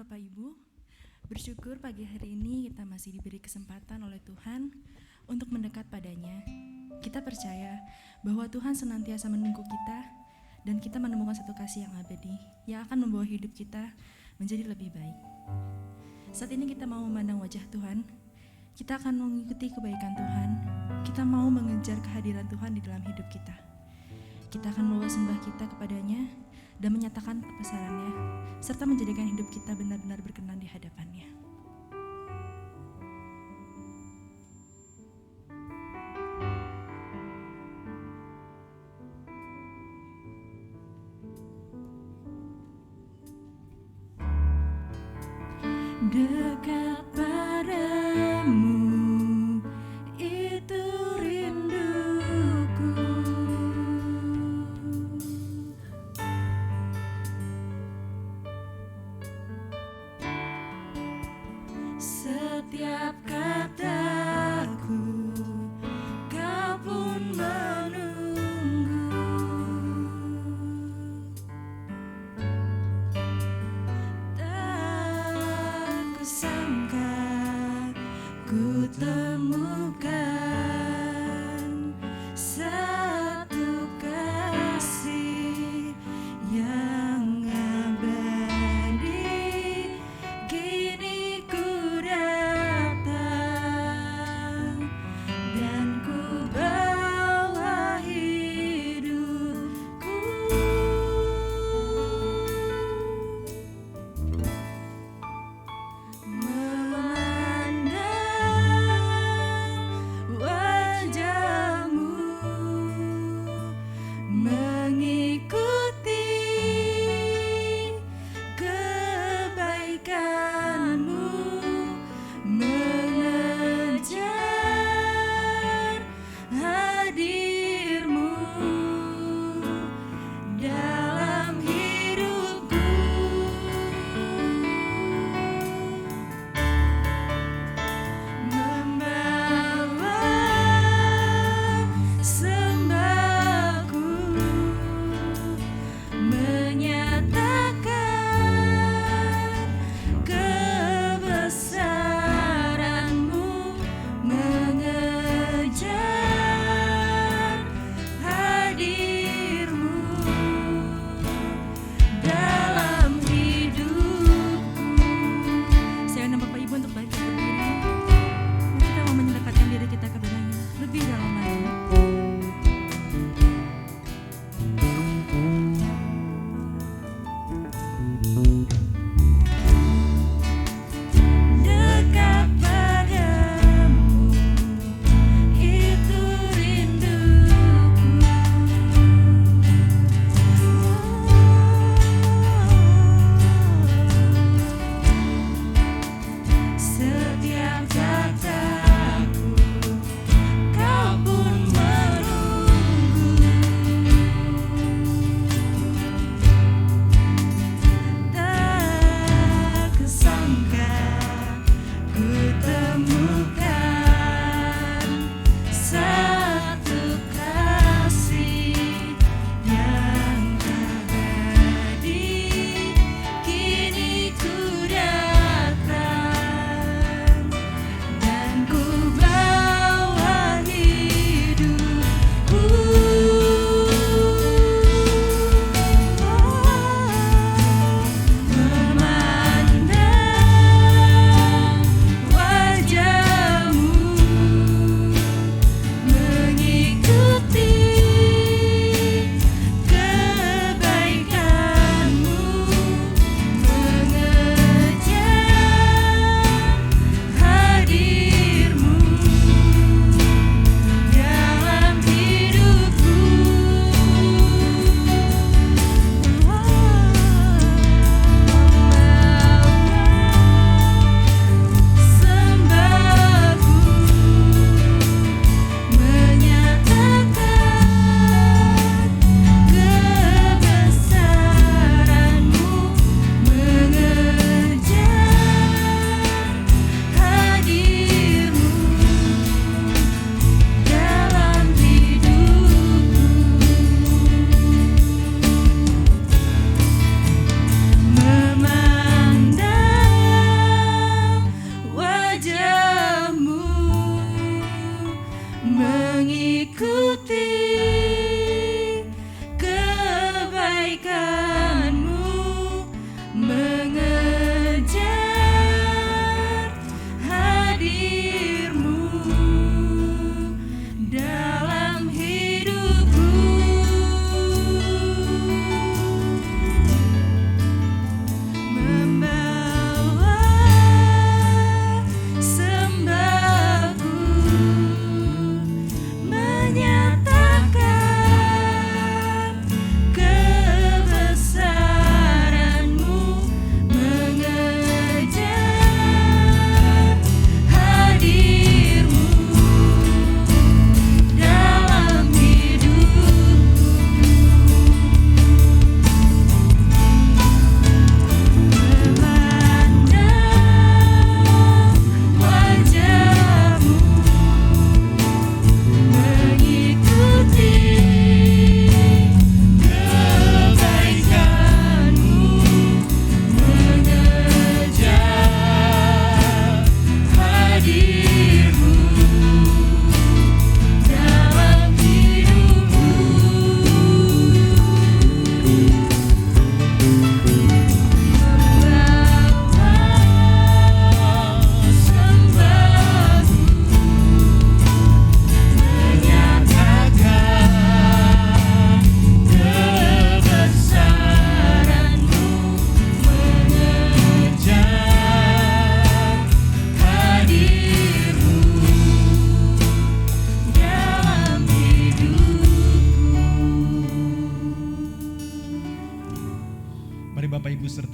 Bapak Ibu, bersyukur pagi hari ini kita masih diberi kesempatan oleh Tuhan untuk mendekat padanya. Kita percaya bahwa Tuhan senantiasa menunggu kita dan kita menemukan satu kasih yang abadi yang akan membawa hidup kita menjadi lebih baik. Saat ini kita mau memandang wajah Tuhan, kita akan mengikuti kebaikan Tuhan, kita mau mengejar kehadiran Tuhan di dalam hidup kita. Kita akan membawa sembah kita kepadanya dan menyatakan kebesarannya, serta menjadikan hidup kita benar-benar berkenan di hadapannya. Dekat padamu, itu rinduku. Setiap kataku, kau pun menunggu. Tak kusangka ku temukan satu kasih yang abadi. Kini ku datang dan ku bawa hidupku. Memandang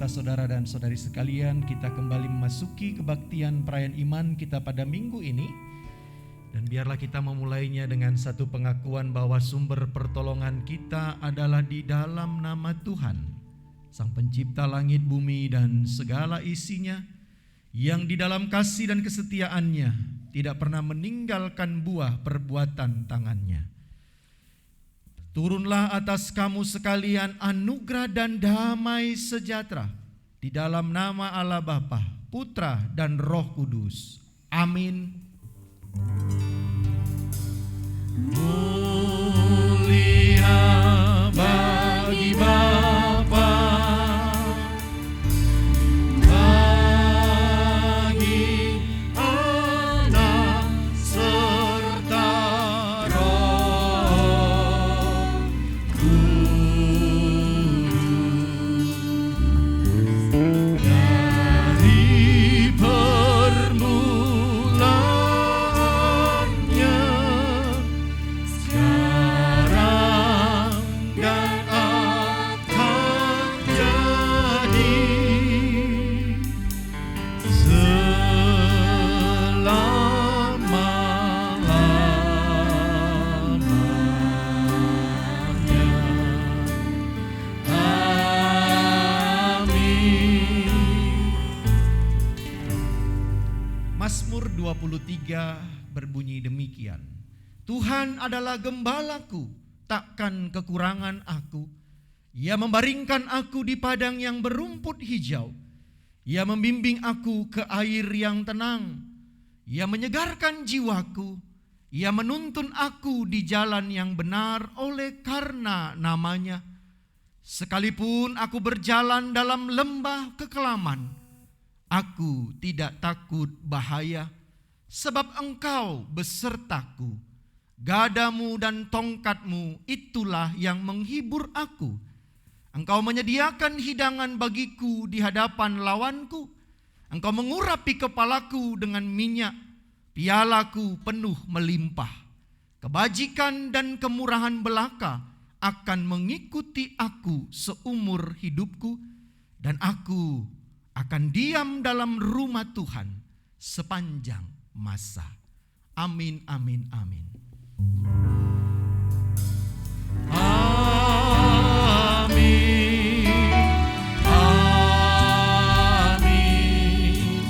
serta saudara dan saudari sekalian, kita kembali memasuki kebaktian perayaan iman kita pada minggu ini. Dan biarlah kita memulainya dengan satu pengakuan bahwa sumber pertolongan kita adalah di dalam nama Tuhan, Sang Pencipta langit bumi dan segala isinya, yang di dalam kasih dan kesetiaannya tidak pernah meninggalkan buah perbuatan tangannya. Turunlah atas kamu sekalian anugerah dan damai sejahtera di dalam nama Allah Bapa, Putra dan Roh Kudus. Amin. Mulia bagi Bapa, bagi Anak serta Roh Kudus, dari permulaannya, sekarang dan akan jadi, selama-lamanya. Amin. Mazmur 23 berbunyi demikian. Tuhan adalah gembalaku, takkan kekurangan aku. Ia membaringkan aku di padang yang berumput hijau. Ia membimbing aku ke air yang tenang. Ia menyegarkan jiwaku. Ia menuntun aku di jalan yang benar oleh karena namanya. Sekalipun aku berjalan dalam lembah kekelaman, aku tidak takut bahaya, sebab Engkau besertaku. Gadamu dan tongkatmu itulah yang menghibur aku. Engkau menyediakan hidangan bagiku di hadapan lawanku. Engkau mengurapi kepalaku dengan minyak, pialaku penuh melimpah. Kebajikan dan kemurahan belaka akan mengikuti aku seumur hidupku, dan aku akan diam dalam rumah Tuhan sepanjang masa. Amin, amin, amin. Amin, amin,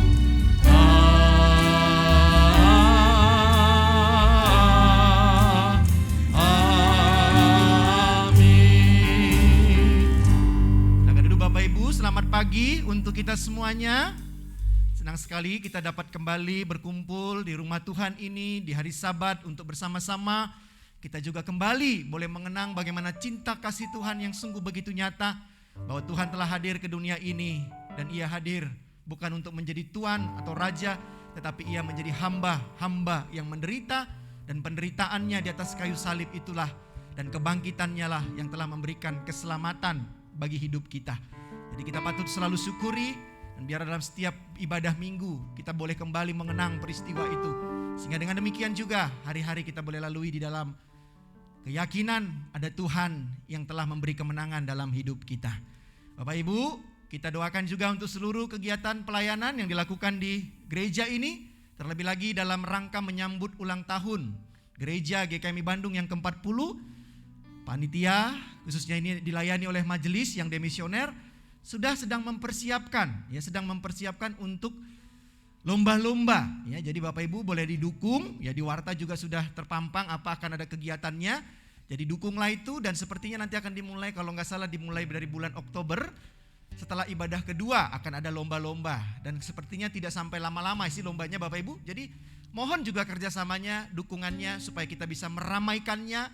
amin. Silakan duduk Bapak Ibu, selamat pagi untuk kita semuanya. Senang sekali kita dapat kembali berkumpul di rumah Tuhan ini di hari Sabat untuk bersama-sama. Kita juga kembali boleh mengenang bagaimana cinta kasih Tuhan yang sungguh begitu nyata, bahwa Tuhan telah hadir ke dunia ini, dan Ia hadir bukan untuk menjadi tuan atau raja, tetapi Ia menjadi hamba yang menderita, dan penderitaannya di atas kayu salib itulah dan kebangkitannya lah yang telah memberikan keselamatan bagi hidup kita. Jadi kita patut selalu syukuri, dan biar dalam setiap ibadah minggu kita boleh kembali mengenang peristiwa itu, sehingga dengan demikian juga hari-hari kita boleh lalui di dalam keyakinan ada Tuhan yang telah memberi kemenangan dalam hidup kita. Bapak Ibu, kita doakan juga untuk seluruh kegiatan pelayanan yang dilakukan di gereja ini, terlebih lagi dalam rangka menyambut ulang tahun gereja GKMI Bandung yang ke-40. Panitia khususnya ini dilayani oleh majelis yang demisioner sedang mempersiapkan untuk lomba-lomba ya. Jadi Bapak Ibu boleh didukung ya, di warta juga sudah terpampang apa akan ada kegiatannya. Jadi dukunglah itu, dan sepertinya nanti akan dimulai, kalau nggak salah dimulai dari bulan Oktober. Setelah ibadah kedua akan ada lomba-lomba, dan sepertinya tidak sampai lama-lama sih lombanya Bapak Ibu. Jadi mohon juga kerjasamanya, dukungannya supaya kita bisa meramaikannya,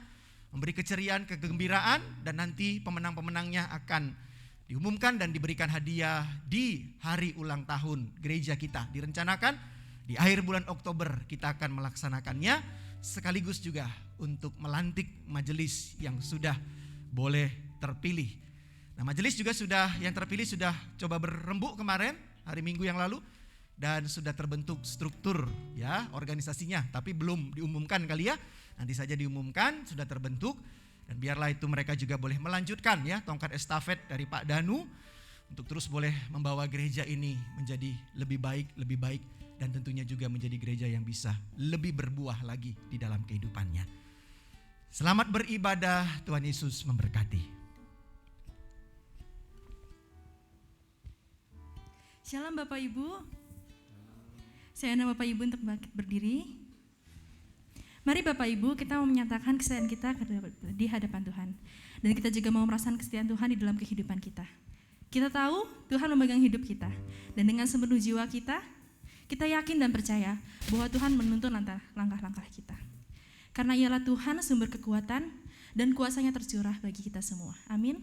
memberi keceriaan, kegembiraan, dan nanti pemenang-pemenangnya akan diumumkan dan diberikan hadiah di hari ulang tahun gereja kita. Direncanakan di akhir bulan Oktober kita akan melaksanakannya, sekaligus juga untuk melantik majelis yang sudah boleh terpilih. Nah, majelis juga yang terpilih sudah coba berembuk kemarin hari Minggu yang lalu, dan sudah terbentuk struktur ya organisasinya, tapi belum diumumkan kali ya. Nanti saja diumumkan, sudah terbentuk. Dan biarlah itu mereka juga boleh melanjutkan ya tongkat estafet dari Pak Danu, untuk terus boleh membawa gereja ini menjadi lebih baik, dan tentunya juga menjadi gereja yang bisa lebih berbuah lagi di dalam kehidupannya. Selamat beribadah, Tuhan Yesus memberkati. Shalom Bapak Ibu. Saya undang Bapak Ibu untuk bangkit berdiri. Mari Bapak Ibu, kita mau menyatakan kesetiaan kita di hadapan Tuhan. Dan kita juga mau merasakan kesetiaan Tuhan di dalam kehidupan kita. Kita tahu Tuhan memegang hidup kita. Dan dengan sepenuh jiwa kita yakin dan percaya bahwa Tuhan menuntun langkah-langkah kita. Karena ialah Tuhan sumber kekuatan dan kuasa-Nya tercurah bagi kita semua. Amin.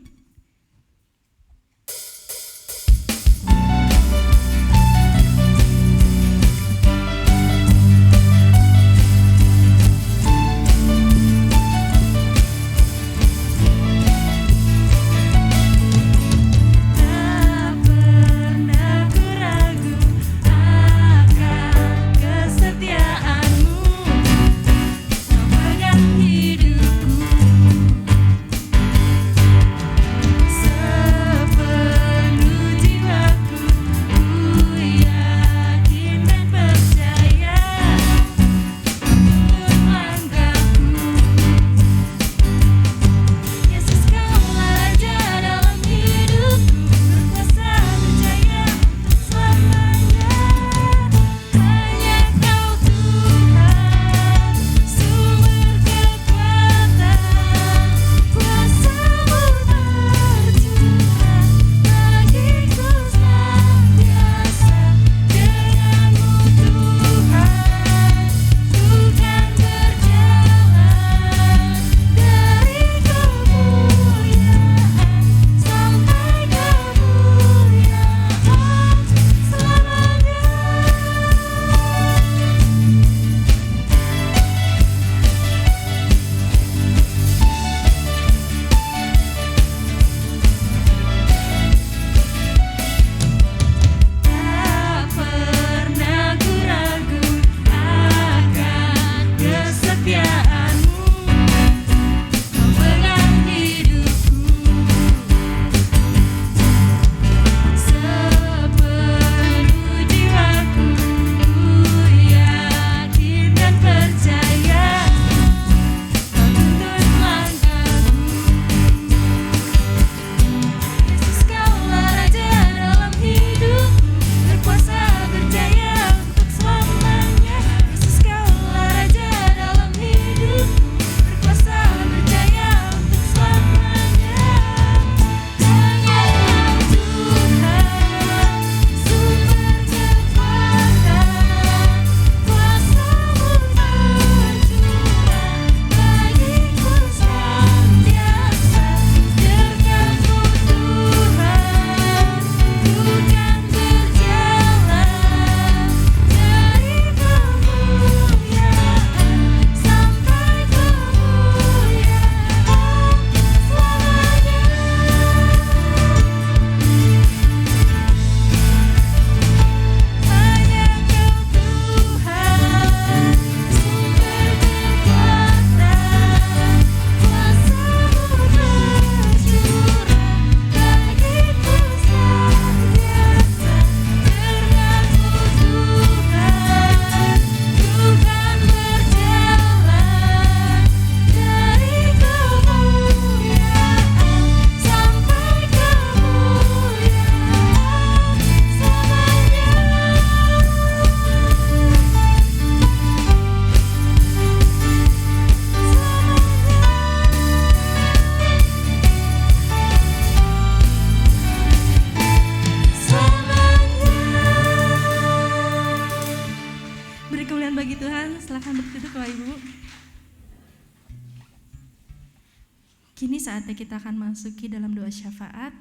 Kini saatnya kita akan masuki dalam doa syafaat.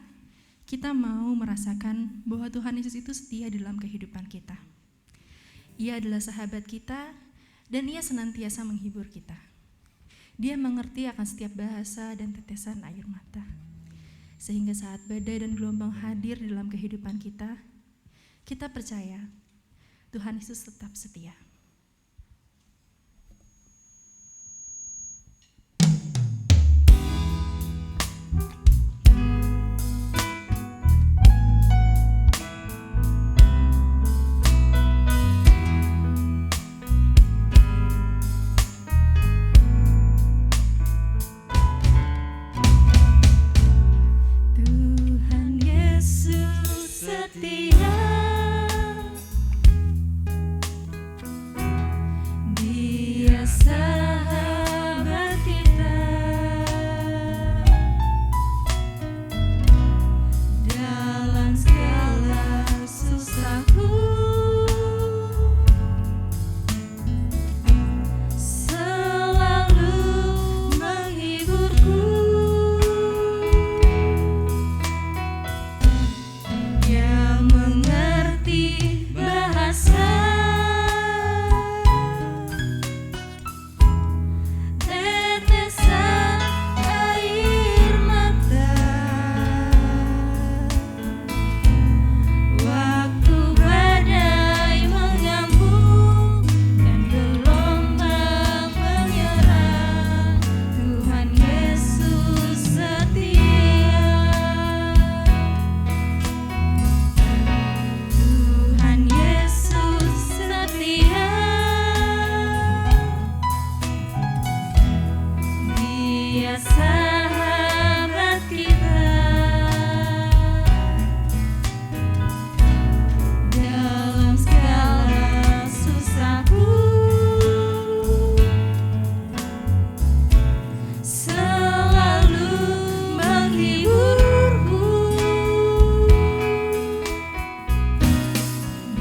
Kita mau merasakan bahwa Tuhan Yesus itu setia di dalam kehidupan kita. Ia adalah sahabat kita dan Ia senantiasa menghibur kita. Dia mengerti akan setiap bahasa dan tetesan air mata. Sehingga saat badai dan gelombang hadir di dalam kehidupan kita, kita percaya Tuhan Yesus tetap setia.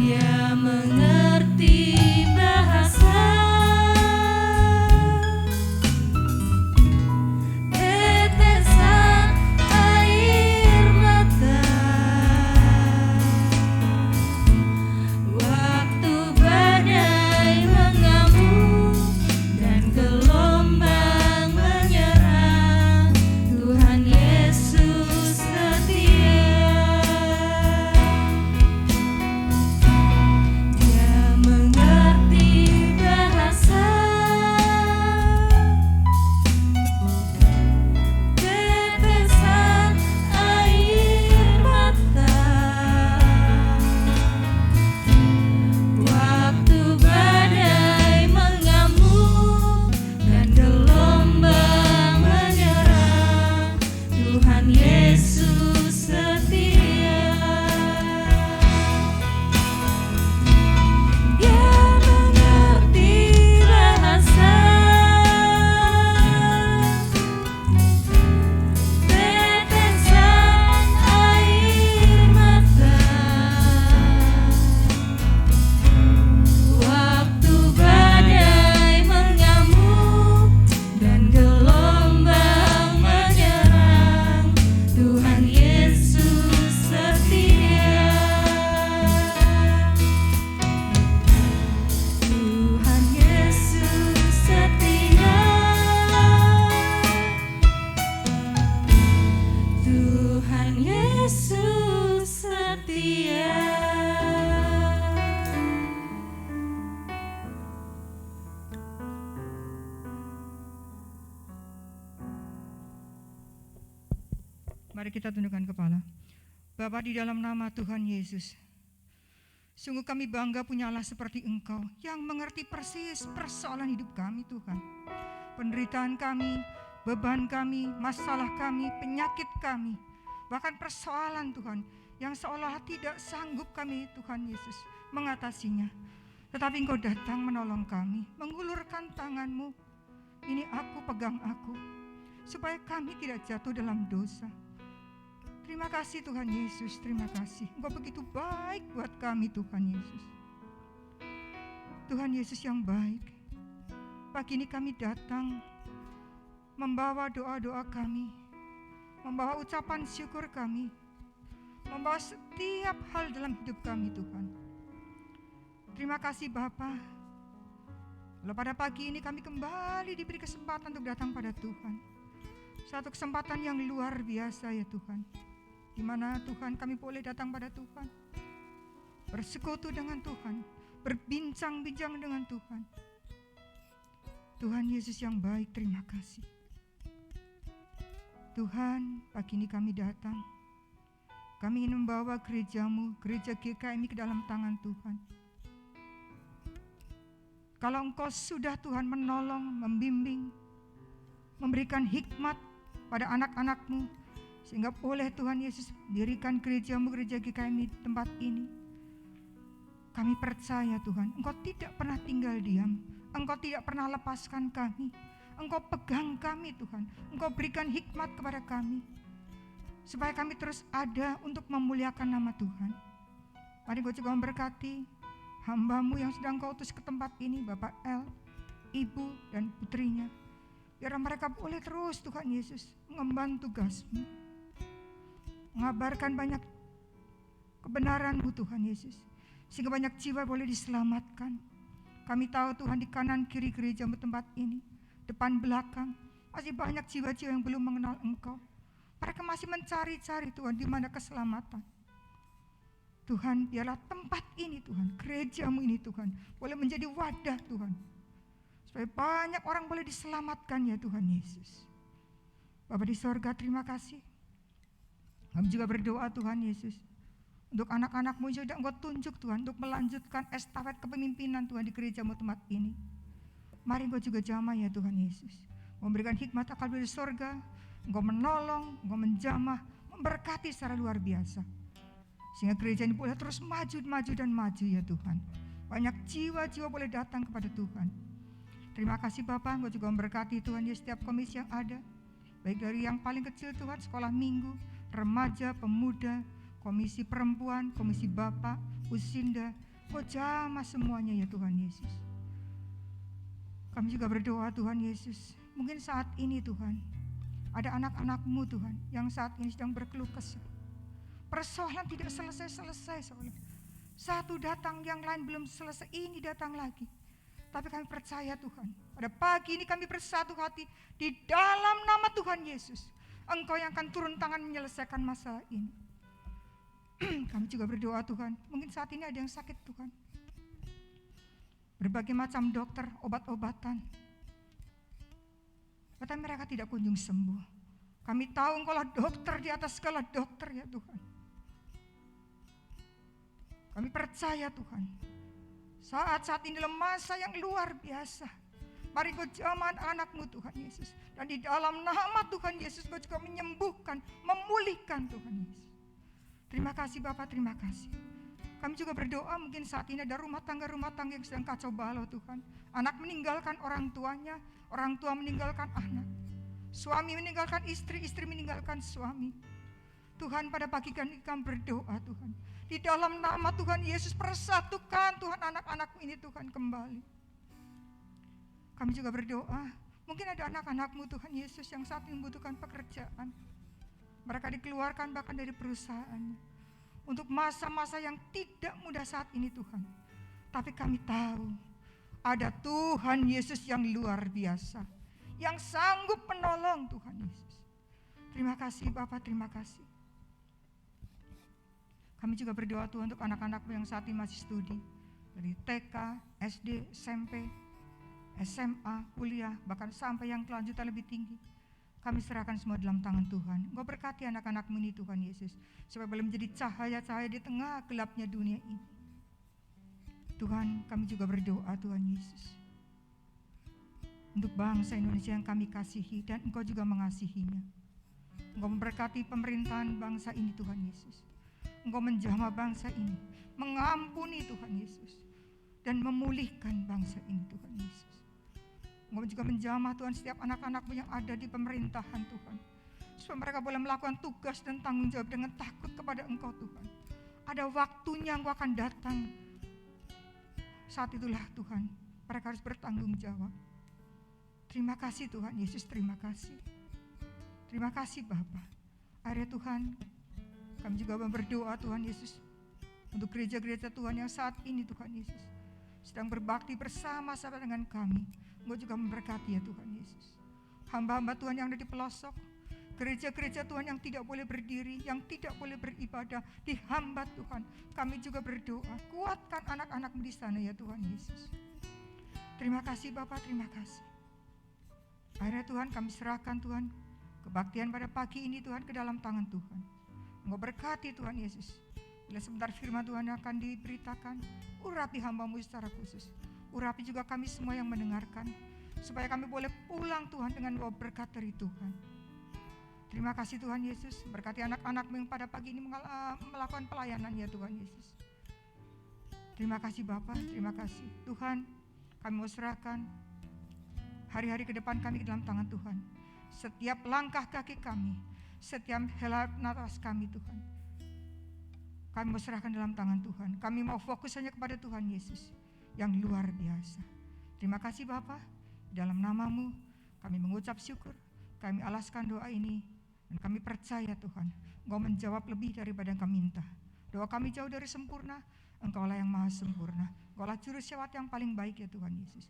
Dia mengerti bahasa, tetesan air mata, waktu badai mengamuk dan gelombang menyerang, Tuhan Yesus setia. Dia mengerti bahasa, tetesan air mata, waktu badai mengamuk dan gelombang menyerang, Tuhan Yesus setia. Dia mengerti bahasa, tetesan air mata, waktu badai mengamuk dan gelombang menyerang, Tuhan Yesus setia. Tuhan Yesus setia. Tuhan Yesus setia. Mari kita tundukkan kepala. Bapa, di dalam nama Tuhan Yesus, sungguh kami bangga punya Allah seperti Engkau yang mengerti persis persoalan hidup kami, Tuhan. Penderitaan kami, beban kami, masalah kami, penyakit kami, bahkan persoalan Tuhan yang seolah tidak sanggup kami, Tuhan Yesus, mengatasinya. Tetapi Engkau datang menolong kami, mengulurkan tangan-Mu. Ini aku, pegang aku, supaya kami tidak jatuh dalam dosa. Terima kasih Tuhan Yesus, terima kasih. Engkau begitu baik buat kami, Tuhan Yesus. Tuhan Yesus yang baik, pagi ini kami datang membawa doa-doa kami, membawa ucapan syukur kami, membawa setiap hal dalam hidup kami, Tuhan. Terima kasih Bapa. Lalu pada pagi ini kami kembali diberi kesempatan untuk datang pada Tuhan. Satu kesempatan yang luar biasa ya Tuhan, di mana Tuhan kami boleh datang pada Tuhan, bersekutu dengan Tuhan, berbincang-bincang dengan Tuhan. Tuhan Yesus yang baik, terima kasih. Tuhan, pagi ini kami datang. Kami ingin membawa gereja-Mu, gereja GKMI ke dalam tangan Tuhan. Kalau Engkau sudah Tuhan menolong, membimbing, memberikan hikmat pada anak-anak-Mu, sehingga boleh Tuhan Yesus dirikan gereja-Mu, gereja GKMI di tempat ini. Kami percaya Tuhan, Engkau tidak pernah tinggal diam. Engkau tidak pernah lepaskan kami. Engkau pegang kami Tuhan. Engkau berikan hikmat kepada kami, supaya kami terus ada untuk memuliakan nama Tuhan. Mari Engkau juga memberkati hamba-Mu yang sedang Kau utus ke tempat ini, Bapak El, Ibu dan putrinya. Biar mereka boleh terus Tuhan Yesus mengemban tugas-Mu, mengabarkan banyak kebenaran-Mu Tuhan Yesus, sehingga banyak jiwa boleh diselamatkan. Kami tahu Tuhan di kanan kiri gereja-Mu tempat ini, depan belakang, masih banyak jiwa-jiwa yang belum mengenal Engkau. Mereka masih mencari-cari Tuhan di mana keselamatan. Tuhan, biarlah tempat ini Tuhan, gereja-Mu ini Tuhan, boleh menjadi wadah Tuhan, supaya banyak orang boleh diselamatkan ya Tuhan Yesus. Bapa di sorga, terima kasih. Kami juga berdoa Tuhan Yesus, untuk anak-anak-Mu yang sudah Engkau tunjuk Tuhan, untuk melanjutkan estafet kepemimpinan Tuhan di gereja-Mu tempat ini. Mari Engkau juga jamah ya Tuhan Yesus, memberikan hikmat akal dari sorga, Engkau menolong, Engkau menjamah, memberkati secara luar biasa, sehingga gereja ini boleh terus maju dan maju ya Tuhan. Banyak jiwa-jiwa boleh datang kepada Tuhan. Terima kasih Bapak, Engkau juga memberkati Tuhan ya setiap komisi yang ada, baik dari yang paling kecil Tuhan, sekolah minggu, remaja, pemuda, komisi perempuan, komisi Bapak, Usinda, Engkau jamah semuanya ya Tuhan Yesus. Kami juga berdoa Tuhan Yesus, mungkin saat ini Tuhan, ada anak-anak-Mu Tuhan yang saat ini sedang berkeluh kesah. Persoalan tidak selesai-selesai soalnya. Satu datang, yang lain belum selesai, ini datang lagi. Tapi kami percaya Tuhan, pada pagi ini kami bersatu hati di dalam nama Tuhan Yesus. Engkau yang akan turun tangan menyelesaikan masalah ini. Kami juga berdoa Tuhan, mungkin saat ini ada yang sakit Tuhan. Berbagai macam dokter, obat-obatan. Tetapi mereka tidak kunjung sembuh. Kami tahu Engkau lah dokter di atas segala dokter ya Tuhan. Kami percaya Tuhan, saat ini adalah masa yang luar biasa. Mari Kau jamah anak-Mu Tuhan Yesus. Dan di dalam nama Tuhan Yesus Kau juga menyembuhkan, memulihkan Tuhan Yesus. Terima kasih Bapak, terima kasih. Kami juga berdoa mungkin saat ini ada rumah tangga yang sedang kacau balau Tuhan. Anak meninggalkan orang tuanya, orang tua meninggalkan anak. Suami meninggalkan istri, istri meninggalkan suami. Tuhan pada pagi kami berdoa Tuhan. Di dalam nama Tuhan Yesus persatukan Tuhan anak-anak-Mu ini Tuhan kembali. Kami juga berdoa, mungkin ada anak-anak-Mu Tuhan Yesus yang saat ini membutuhkan pekerjaan. Mereka dikeluarkan bahkan dari perusahaannya. Untuk masa-masa yang tidak mudah saat ini Tuhan. Tapi kami tahu ada Tuhan Yesus yang luar biasa, yang sanggup menolong Tuhan Yesus. Terima kasih Bapak, terima kasih. Kami juga berdoa Tuhan untuk anak-anak-Mu yang saat ini masih studi. Dari TK, SD, SMP, SMA, kuliah, bahkan sampai yang kelanjutan lebih tinggi. Kami serahkan semua dalam tangan Tuhan. Engkau berkati anak-anak-Mu ini Tuhan Yesus, supaya boleh menjadi cahaya-cahaya di tengah gelapnya dunia ini. Tuhan, kami juga berdoa Tuhan Yesus, untuk bangsa Indonesia yang kami kasihi dan Engkau juga mengasihinya. Engkau memberkati pemerintahan bangsa ini Tuhan Yesus. Engkau menjamah bangsa ini, mengampuni Tuhan Yesus, dan memulihkan bangsa ini Tuhan Yesus. Engkau juga menjamah Tuhan setiap anak-anak-Mu yang ada di pemerintahan Tuhan, supaya mereka boleh melakukan tugas dan tanggung jawab dengan takut kepada Engkau Tuhan. Ada waktunya Engkau akan datang. Saat itulah Tuhan mereka harus bertanggung jawab. Terima kasih Tuhan Yesus, terima kasih. Terima kasih Bapa. Akhirnya Tuhan, kami juga berdoa Tuhan Yesus untuk gereja-gereja Tuhan yang saat ini Tuhan Yesus sedang berbakti bersama-sama dengan kami. Engkau juga memberkati ya Tuhan Yesus. Hamba-hamba Tuhan yang ada di pelosok, gereja-gereja Tuhan yang tidak boleh berdiri, yang tidak boleh beribadah, dihambat Tuhan. Kami juga berdoa, kuatkan anak-anak-Mu di sana ya Tuhan Yesus. Terima kasih Bapak, terima kasih. Akhirnya Tuhan kami serahkan Tuhan kebaktian pada pagi ini Tuhan ke dalam tangan Tuhan. Engkau berkati Tuhan Yesus. Bila sebentar firman Tuhan akan diberitakan, urapi hamba-Mu secara khusus. Urapi juga kami semua yang mendengarkan, supaya kami boleh pulang Tuhan dengan bawa berkat dari Tuhan. Terima kasih Tuhan Yesus, berkati anak-anak-Mu yang pada pagi ini melakukan pelayanan ya Tuhan Yesus. Terima kasih Bapa, terima kasih Tuhan. Kami mau serahkan hari-hari ke depan kami ke dalam tangan Tuhan. Setiap langkah kaki kami, setiap helai nafas kami Tuhan, kami mau serahkan dalam tangan Tuhan. Kami mau fokus hanya kepada Tuhan Yesus yang luar biasa. Terima kasih Bapa, dalam nama-Mu kami mengucap syukur, kami alaskan doa ini, dan kami percaya Tuhan, Engkau menjawab lebih daripada yang kami minta. Doa kami jauh dari sempurna, Engkau lah yang maha sempurna, Engkau lah juru syafaat yang paling baik ya Tuhan Yesus.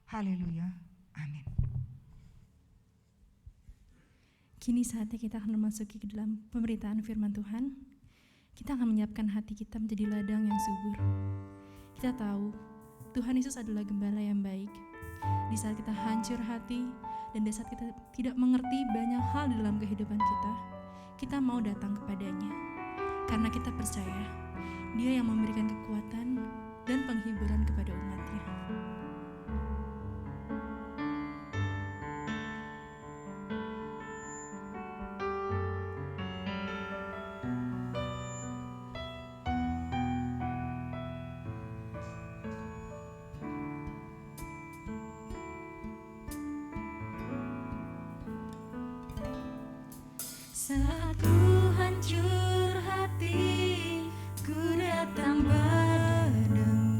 Haleluya, amin. Kini saatnya kita akan memasuki ke dalam pemberitaan firman Tuhan. Kita akan menyiapkan hati kita menjadi ladang yang subur. Kita tahu Tuhan Yesus adalah gembala yang baik. Di saat kita hancur hati dan di saat kita tidak mengerti banyak hal di dalam kehidupan kita mau datang kepadanya. Karena kita percaya Dia yang memberikan kekuatan dan penghiburan kepada umat-Nya. Saat ku hancur hati, ku datang padamu.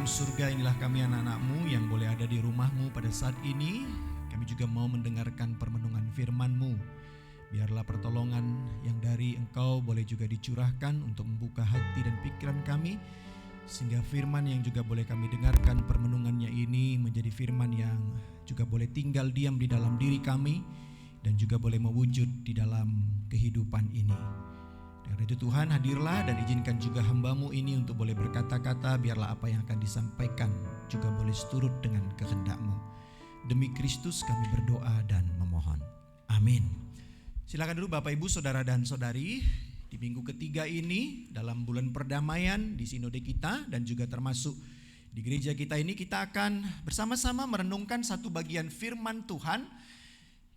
surga, inilah kami anak-anak-Mu yang boleh ada di rumah-Mu pada saat ini. Kami juga mau mendengarkan permenungan firman-Mu. Biarlah pertolongan yang dari Engkau boleh juga dicurahkan untuk membuka hati dan pikiran kami, sehingga firman yang juga boleh kami dengarkan permenungannya ini menjadi firman yang juga boleh tinggal diam di dalam diri kami dan juga boleh mewujud di dalam kehidupan ini. Karena itu Tuhan, hadirlah dan izinkan juga hamba-Mu ini untuk boleh berkata-kata. Biarlah apa yang akan disampaikan juga boleh seturut dengan kehendak-Mu. Demi Kristus kami berdoa dan memohon. Amin. Silakan dulu Bapak Ibu, Saudara dan Saudari. Di minggu ketiga ini dalam bulan perdamaian di sinode kita dan juga termasuk di gereja kita ini, kita akan bersama-sama merenungkan satu bagian firman Tuhan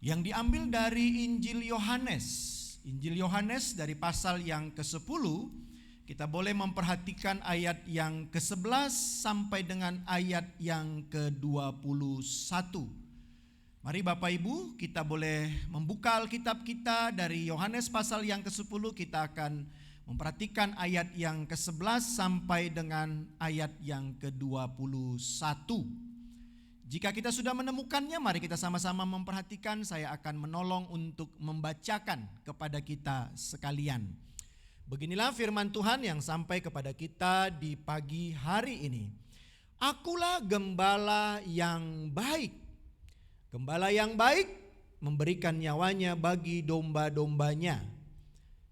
yang diambil dari Injil Yohanes. Injil Yohanes dari pasal yang ke-10, kita boleh memperhatikan ayat yang ke-11 sampai dengan ayat yang ke-21. Mari Bapak Ibu, kita boleh membuka Alkitab kita dari Yohanes pasal yang ke-10. Kita akan memperhatikan ayat yang ke-11 sampai dengan ayat yang ke-21. Jika kita sudah menemukannya, mari kita sama-sama memperhatikan. Saya akan menolong untuk membacakan kepada kita sekalian. Beginilah firman Tuhan yang sampai kepada kita di pagi hari ini. Akulah gembala yang baik. Gembala yang baik memberikan nyawanya bagi domba-dombanya.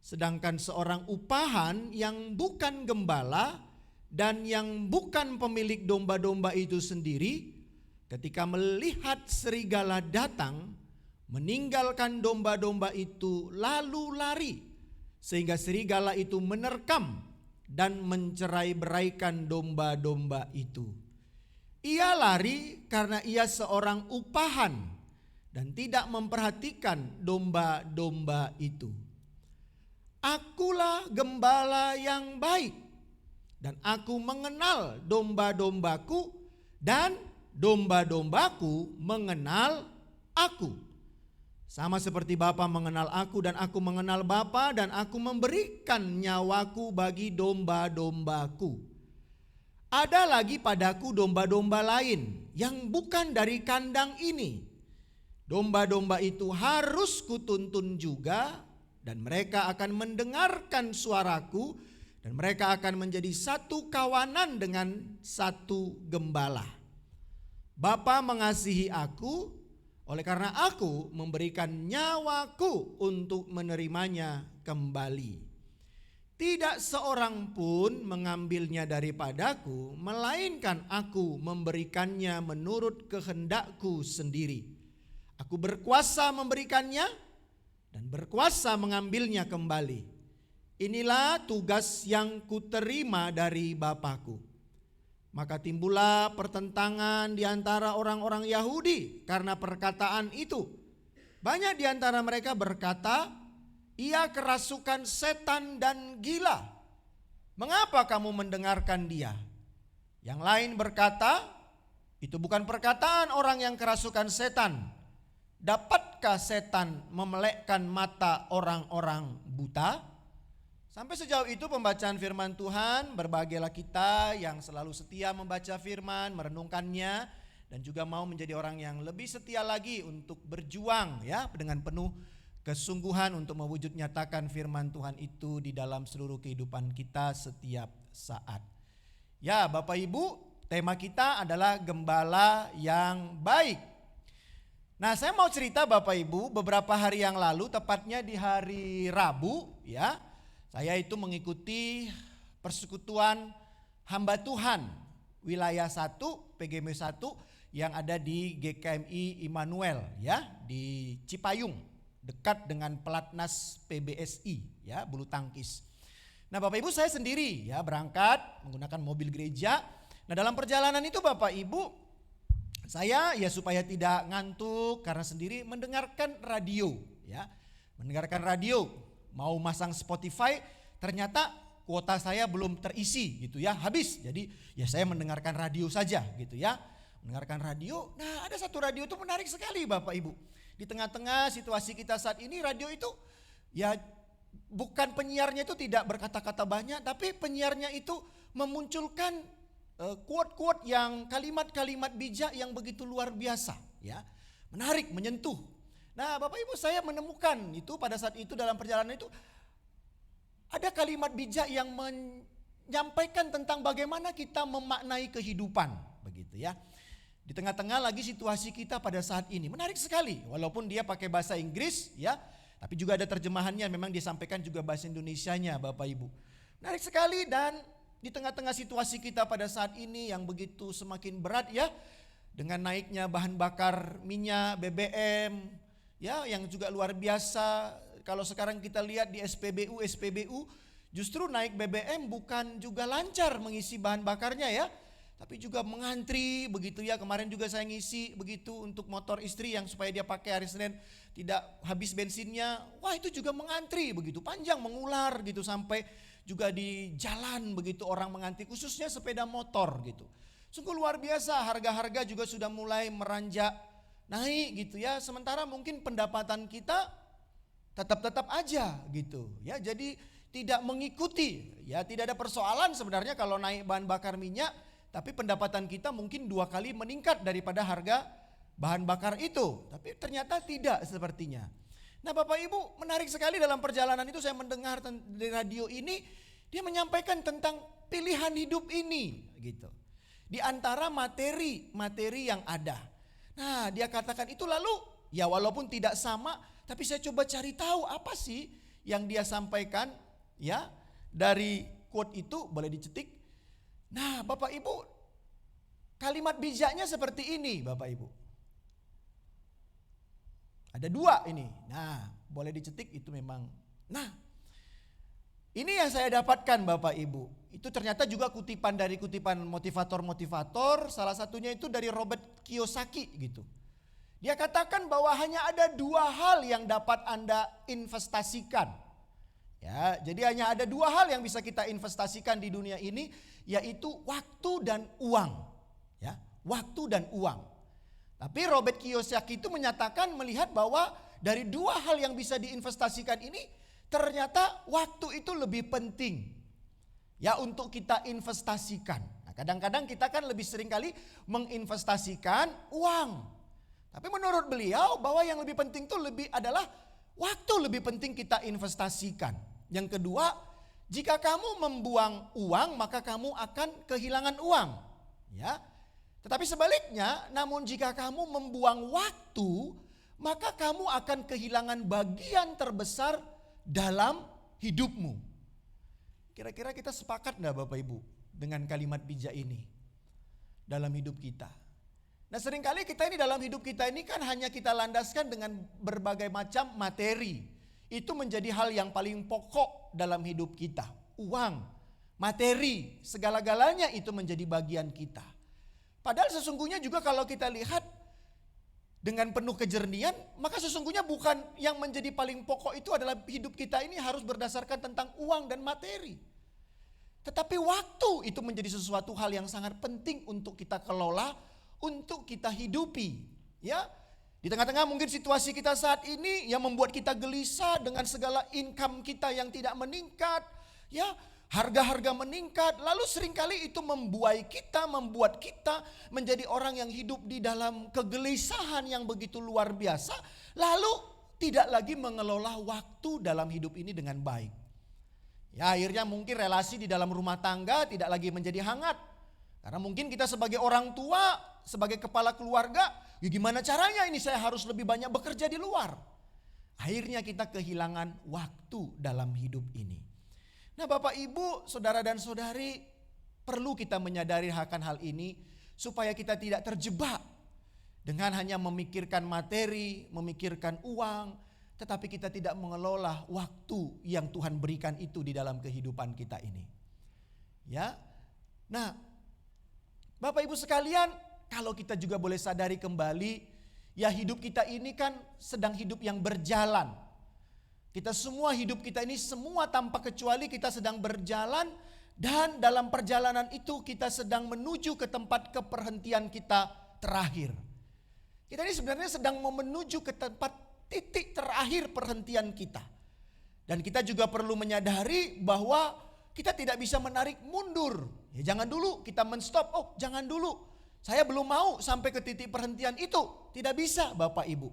Sedangkan seorang upahan yang bukan gembala dan yang bukan pemilik domba-domba itu sendiri, ketika melihat serigala datang, meninggalkan domba-domba itu lalu lari, sehingga serigala itu menerkam dan mencerai-beraikan domba-domba itu. Ia lari karena ia seorang upahan dan tidak memperhatikan domba-domba itu. Akulah gembala yang baik, dan aku mengenal domba-dombaku, dan domba-dombaku mengenal aku. Sama seperti Bapa mengenal aku dan aku mengenal Bapa, dan aku memberikan nyawaku bagi domba-dombaku. Ada lagi padaku domba-domba lain yang bukan dari kandang ini. Domba-domba itu harus kutuntun juga, dan mereka akan mendengarkan suaraku, dan mereka akan menjadi satu kawanan dengan satu gembala. Bapa mengasihi aku, oleh karena aku memberikan nyawaku untuk menerimanya kembali. Tidak seorang pun mengambilnya daripadaku, melainkan aku memberikannya menurut kehendakku sendiri. Aku berkuasa memberikannya dan berkuasa mengambilnya kembali. Inilah tugas yang kuterima dari Bapakku. Maka timbullah pertentangan di antara orang-orang Yahudi karena perkataan itu. Banyak di antara mereka berkata, ia kerasukan setan dan gila. Mengapa kamu mendengarkan dia? Yang lain berkata, itu bukan perkataan orang yang kerasukan setan. Dapatkah setan memelekkan mata orang-orang buta? Sampai sejauh itu pembacaan firman Tuhan. Berbahagialah kita yang selalu setia membaca firman, merenungkannya, dan juga mau menjadi orang yang lebih setia lagi untuk berjuang ya dengan penuh kesungguhan untuk mewujud nyatakan firman Tuhan itu di dalam seluruh kehidupan kita setiap saat. Ya Bapak Ibu, tema kita adalah gembala yang baik. Nah, saya mau cerita Bapak Ibu, beberapa hari yang lalu, tepatnya di hari Rabu ya, saya itu mengikuti persekutuan hamba Tuhan wilayah 1 PGM 1 yang ada di GKMI Immanuel ya, di Cipayung, dekat dengan pelatnas PBSI ya, bulu tangkis. Nah Bapak Ibu, saya sendiri ya berangkat menggunakan mobil gereja. Nah dalam perjalanan itu Bapak Ibu, saya ya supaya tidak ngantuk karena sendiri mendengarkan radio ya. Mendengarkan radio, mau masang Spotify, ternyata kuota saya belum terisi gitu ya, habis. Jadi ya saya mendengarkan radio saja gitu ya. Mendengarkan radio, nah ada satu radio itu menarik sekali Bapak Ibu. Di tengah-tengah situasi kita saat ini, radio itu ya bukan penyiarnya itu tidak berkata-kata banyak, tapi penyiarnya itu memunculkan quote-quote yang kalimat-kalimat bijak yang begitu luar biasa, ya. Menarik, menyentuh. Nah, Bapak Ibu, saya menemukan itu pada saat itu dalam perjalanan itu ada kalimat bijak yang menyampaikan tentang bagaimana kita memaknai kehidupan, begitu ya. Di tengah-tengah lagi situasi kita pada saat ini. Menarik sekali, walaupun dia pakai bahasa Inggris ya, tapi juga ada terjemahannya, memang disampaikan juga bahasa Indonesianya, Bapak Ibu. Menarik sekali, dan di tengah-tengah situasi kita pada saat ini yang begitu semakin berat ya, dengan naiknya bahan bakar minyak, BBM, ya, yang juga luar biasa. Kalau sekarang kita lihat di SPBU, justru naik BBM bukan juga lancar mengisi bahan bakarnya ya, tapi juga mengantri begitu ya. Kemarin juga saya ngisi begitu untuk motor istri yang supaya dia pakai hari Senin tidak habis bensinnya. Wah, itu juga mengantri begitu panjang, mengular gitu, sampai juga di jalan begitu orang mengantri, khususnya sepeda motor gitu. Sungguh luar biasa, harga-harga juga sudah mulai meranjak naik gitu ya. Sementara mungkin pendapatan kita tetap aja gitu ya. Jadi tidak mengikuti ya, tidak ada persoalan sebenarnya kalau naik bahan bakar minyak, tapi pendapatan kita mungkin 2 kali meningkat daripada harga bahan bakar itu. Tapi ternyata tidak sepertinya. Nah, Bapak Ibu, menarik sekali dalam perjalanan itu saya mendengar di radio ini, dia menyampaikan tentang pilihan hidup ini gitu. Di antara materi yang ada. Nah, dia katakan itu, lalu ya walaupun tidak sama, tapi saya coba cari tahu apa sih yang dia sampaikan ya dari quote itu, boleh dicetik. Nah, Bapak Ibu, kalimat bijaknya seperti ini, Bapak Ibu. Ada 2 ini. Nah, boleh dicetik itu memang. Nah, ini yang saya dapatkan, Bapak Ibu. Itu ternyata juga kutipan dari kutipan motivator-motivator. Salah satunya itu dari Robert Kiyosaki gitu. Dia katakan bahwa hanya ada 2 hal yang dapat Anda investasikan. Ya, jadi hanya ada 2 hal yang bisa kita investasikan di dunia ini, yaitu waktu dan uang. Ya, waktu dan uang. Tapi Robert Kiyosaki itu menyatakan, melihat bahwa dari 2 hal yang bisa diinvestasikan ini, ternyata waktu itu lebih penting ya untuk kita investasikan. Nah, kadang-kadang kita kan lebih sering kali menginvestasikan uang. Tapi menurut beliau bahwa yang lebih penting itu adalah waktu lebih penting kita investasikan. Yang kedua, jika kamu membuang uang, maka kamu akan kehilangan uang. Ya. Tetapi sebaliknya, namun jika kamu membuang waktu, maka kamu akan kehilangan bagian terbesar dalam hidupmu. Kira-kira kita sepakat enggak Bapak Ibu dengan kalimat bijak ini dalam hidup kita? Nah, seringkali kita ini dalam hidup kita ini kan hanya kita landaskan dengan berbagai macam materi. Itu menjadi hal yang paling pokok dalam hidup kita. Uang, materi, segala-galanya itu menjadi bagian kita. Padahal sesungguhnya juga kalau kita lihat dengan penuh kejernihan, maka sesungguhnya bukan yang menjadi paling pokok itu adalah hidup kita ini harus berdasarkan tentang uang dan materi. Tetapi waktu itu menjadi sesuatu hal yang sangat penting untuk kita kelola, untuk kita hidupi. Ya, di tengah-tengah mungkin situasi kita saat ini yang membuat kita gelisah dengan segala income kita yang tidak meningkat, ya, harga-harga meningkat, lalu seringkali itu membuat kita menjadi orang yang hidup di dalam kegelisahan yang begitu luar biasa, lalu tidak lagi mengelola waktu dalam hidup ini dengan baik. Ya, akhirnya mungkin relasi di dalam rumah tangga tidak lagi menjadi hangat. Karena mungkin kita sebagai orang tua, sebagai kepala keluarga, ya gimana caranya ini saya harus lebih banyak bekerja di luar. Akhirnya kita kehilangan waktu dalam hidup ini. Nah, Bapak Ibu, saudara dan saudari, perlu kita menyadari akan hal ini supaya kita tidak terjebak dengan hanya memikirkan materi, memikirkan uang, tetapi kita tidak mengelola waktu yang Tuhan berikan itu di dalam kehidupan kita ini. Ya. Nah, Bapak Ibu sekalian, kalau kita juga boleh sadari kembali, ya hidup kita ini kan sedang hidup yang berjalan. Kita semua hidup kita ini semua tanpa kecuali kita sedang berjalan, dan dalam perjalanan itu kita sedang menuju ke tempat keperhentian kita terakhir. Kita ini sebenarnya sedang menuju ke tempat titik terakhir perhentian kita. Dan kita juga perlu menyadari bahwa kita tidak bisa menarik mundur Ya jangan dulu kita menstop, oh jangan dulu. Saya belum mau sampai ke titik perhentian itu. Tidak bisa Bapak Ibu.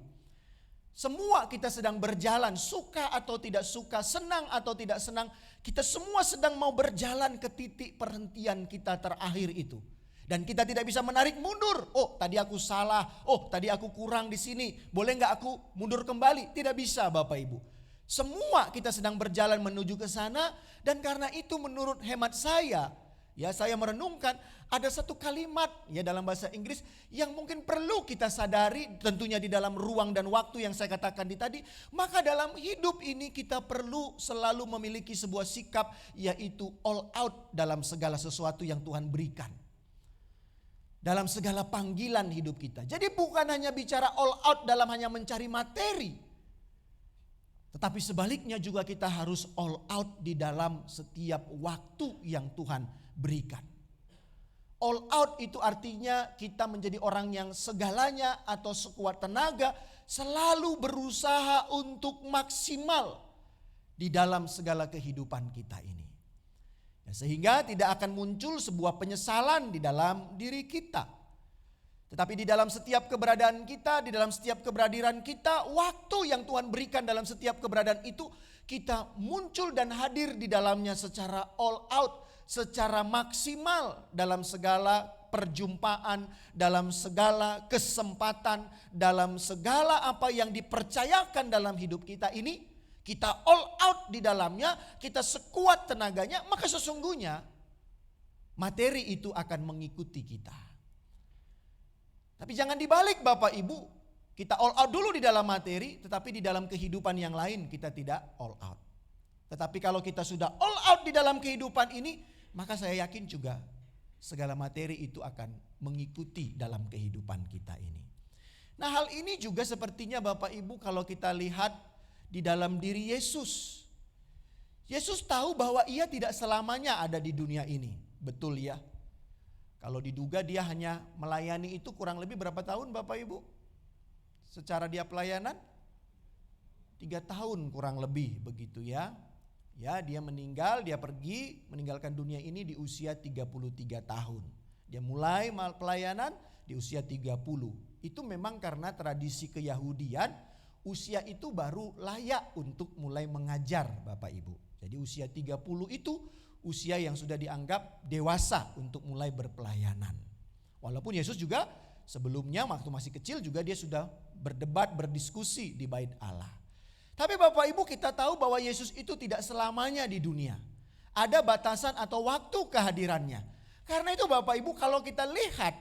Semua kita sedang berjalan, suka atau tidak suka, senang atau tidak senang. Kita semua sedang mau berjalan ke titik perhentian kita terakhir itu. Dan kita tidak bisa menarik mundur. Oh tadi aku salah, oh tadi aku kurang di sini. Boleh gak aku mundur kembali? Tidak bisa Bapak Ibu. Semua kita sedang berjalan menuju ke sana. Dan karena itu menurut hemat saya, ya saya merenungkan ada satu kalimat ya dalam bahasa Inggris yang mungkin perlu kita sadari, tentunya di dalam ruang dan waktu yang saya katakan tadi. Maka dalam hidup ini kita perlu selalu memiliki sebuah sikap, yaitu all out dalam segala sesuatu yang Tuhan berikan. Dalam segala panggilan hidup kita. Jadi bukan hanya bicara all out dalam hanya mencari materi. Tetapi sebaliknya juga kita harus all out di dalam setiap waktu yang Tuhan berikan. All out itu artinya kita menjadi orang yang segalanya atau sekuat tenaga selalu berusaha untuk maksimal di dalam segala kehidupan kita ini. Ya, sehingga tidak akan muncul sebuah penyesalan di dalam diri kita. Tetapi di dalam setiap keberadaan kita, di dalam setiap keberadiran kita, waktu yang Tuhan berikan dalam setiap keberadaan itu, kita muncul dan hadir di dalamnya secara all out, secara maksimal dalam segala perjumpaan, dalam segala kesempatan, dalam segala apa yang dipercayakan dalam hidup kita ini, kita all out di dalamnya, kita sekuat tenaganya, maka sesungguhnya materi itu akan mengikuti kita. Tapi jangan dibalik Bapak Ibu, kita all out dulu di dalam materi, tetapi di dalam kehidupan yang lain kita tidak all out. Tetapi kalau kita sudah all out di dalam kehidupan ini, maka saya yakin juga segala materi itu akan mengikuti dalam kehidupan kita ini. Nah hal ini juga sepertinya Bapak Ibu kalau kita lihat di dalam diri Yesus. Yesus tahu bahwa ia tidak selamanya ada di dunia ini, betul ya? Kalau diduga dia hanya melayani itu kurang lebih berapa tahun Bapak Ibu? Secara dia pelayanan 3 tahun kurang lebih begitu ya. Ya dia meninggal, dia pergi meninggalkan dunia ini di usia 33 tahun. Dia mulai pelayanan di usia 30. Itu memang karena tradisi keyahudian usia itu baru layak untuk mulai mengajar Bapak Ibu. Jadi usia 30 itu usia yang sudah dianggap dewasa untuk mulai berpelayanan. Walaupun Yesus juga sebelumnya waktu masih kecil juga dia sudah berdebat, berdiskusi di bait Allah. Tapi Bapak Ibu kita tahu bahwa Yesus itu tidak selamanya di dunia. Ada batasan atau waktu kehadirannya. Karena itu Bapak Ibu kalau kita lihat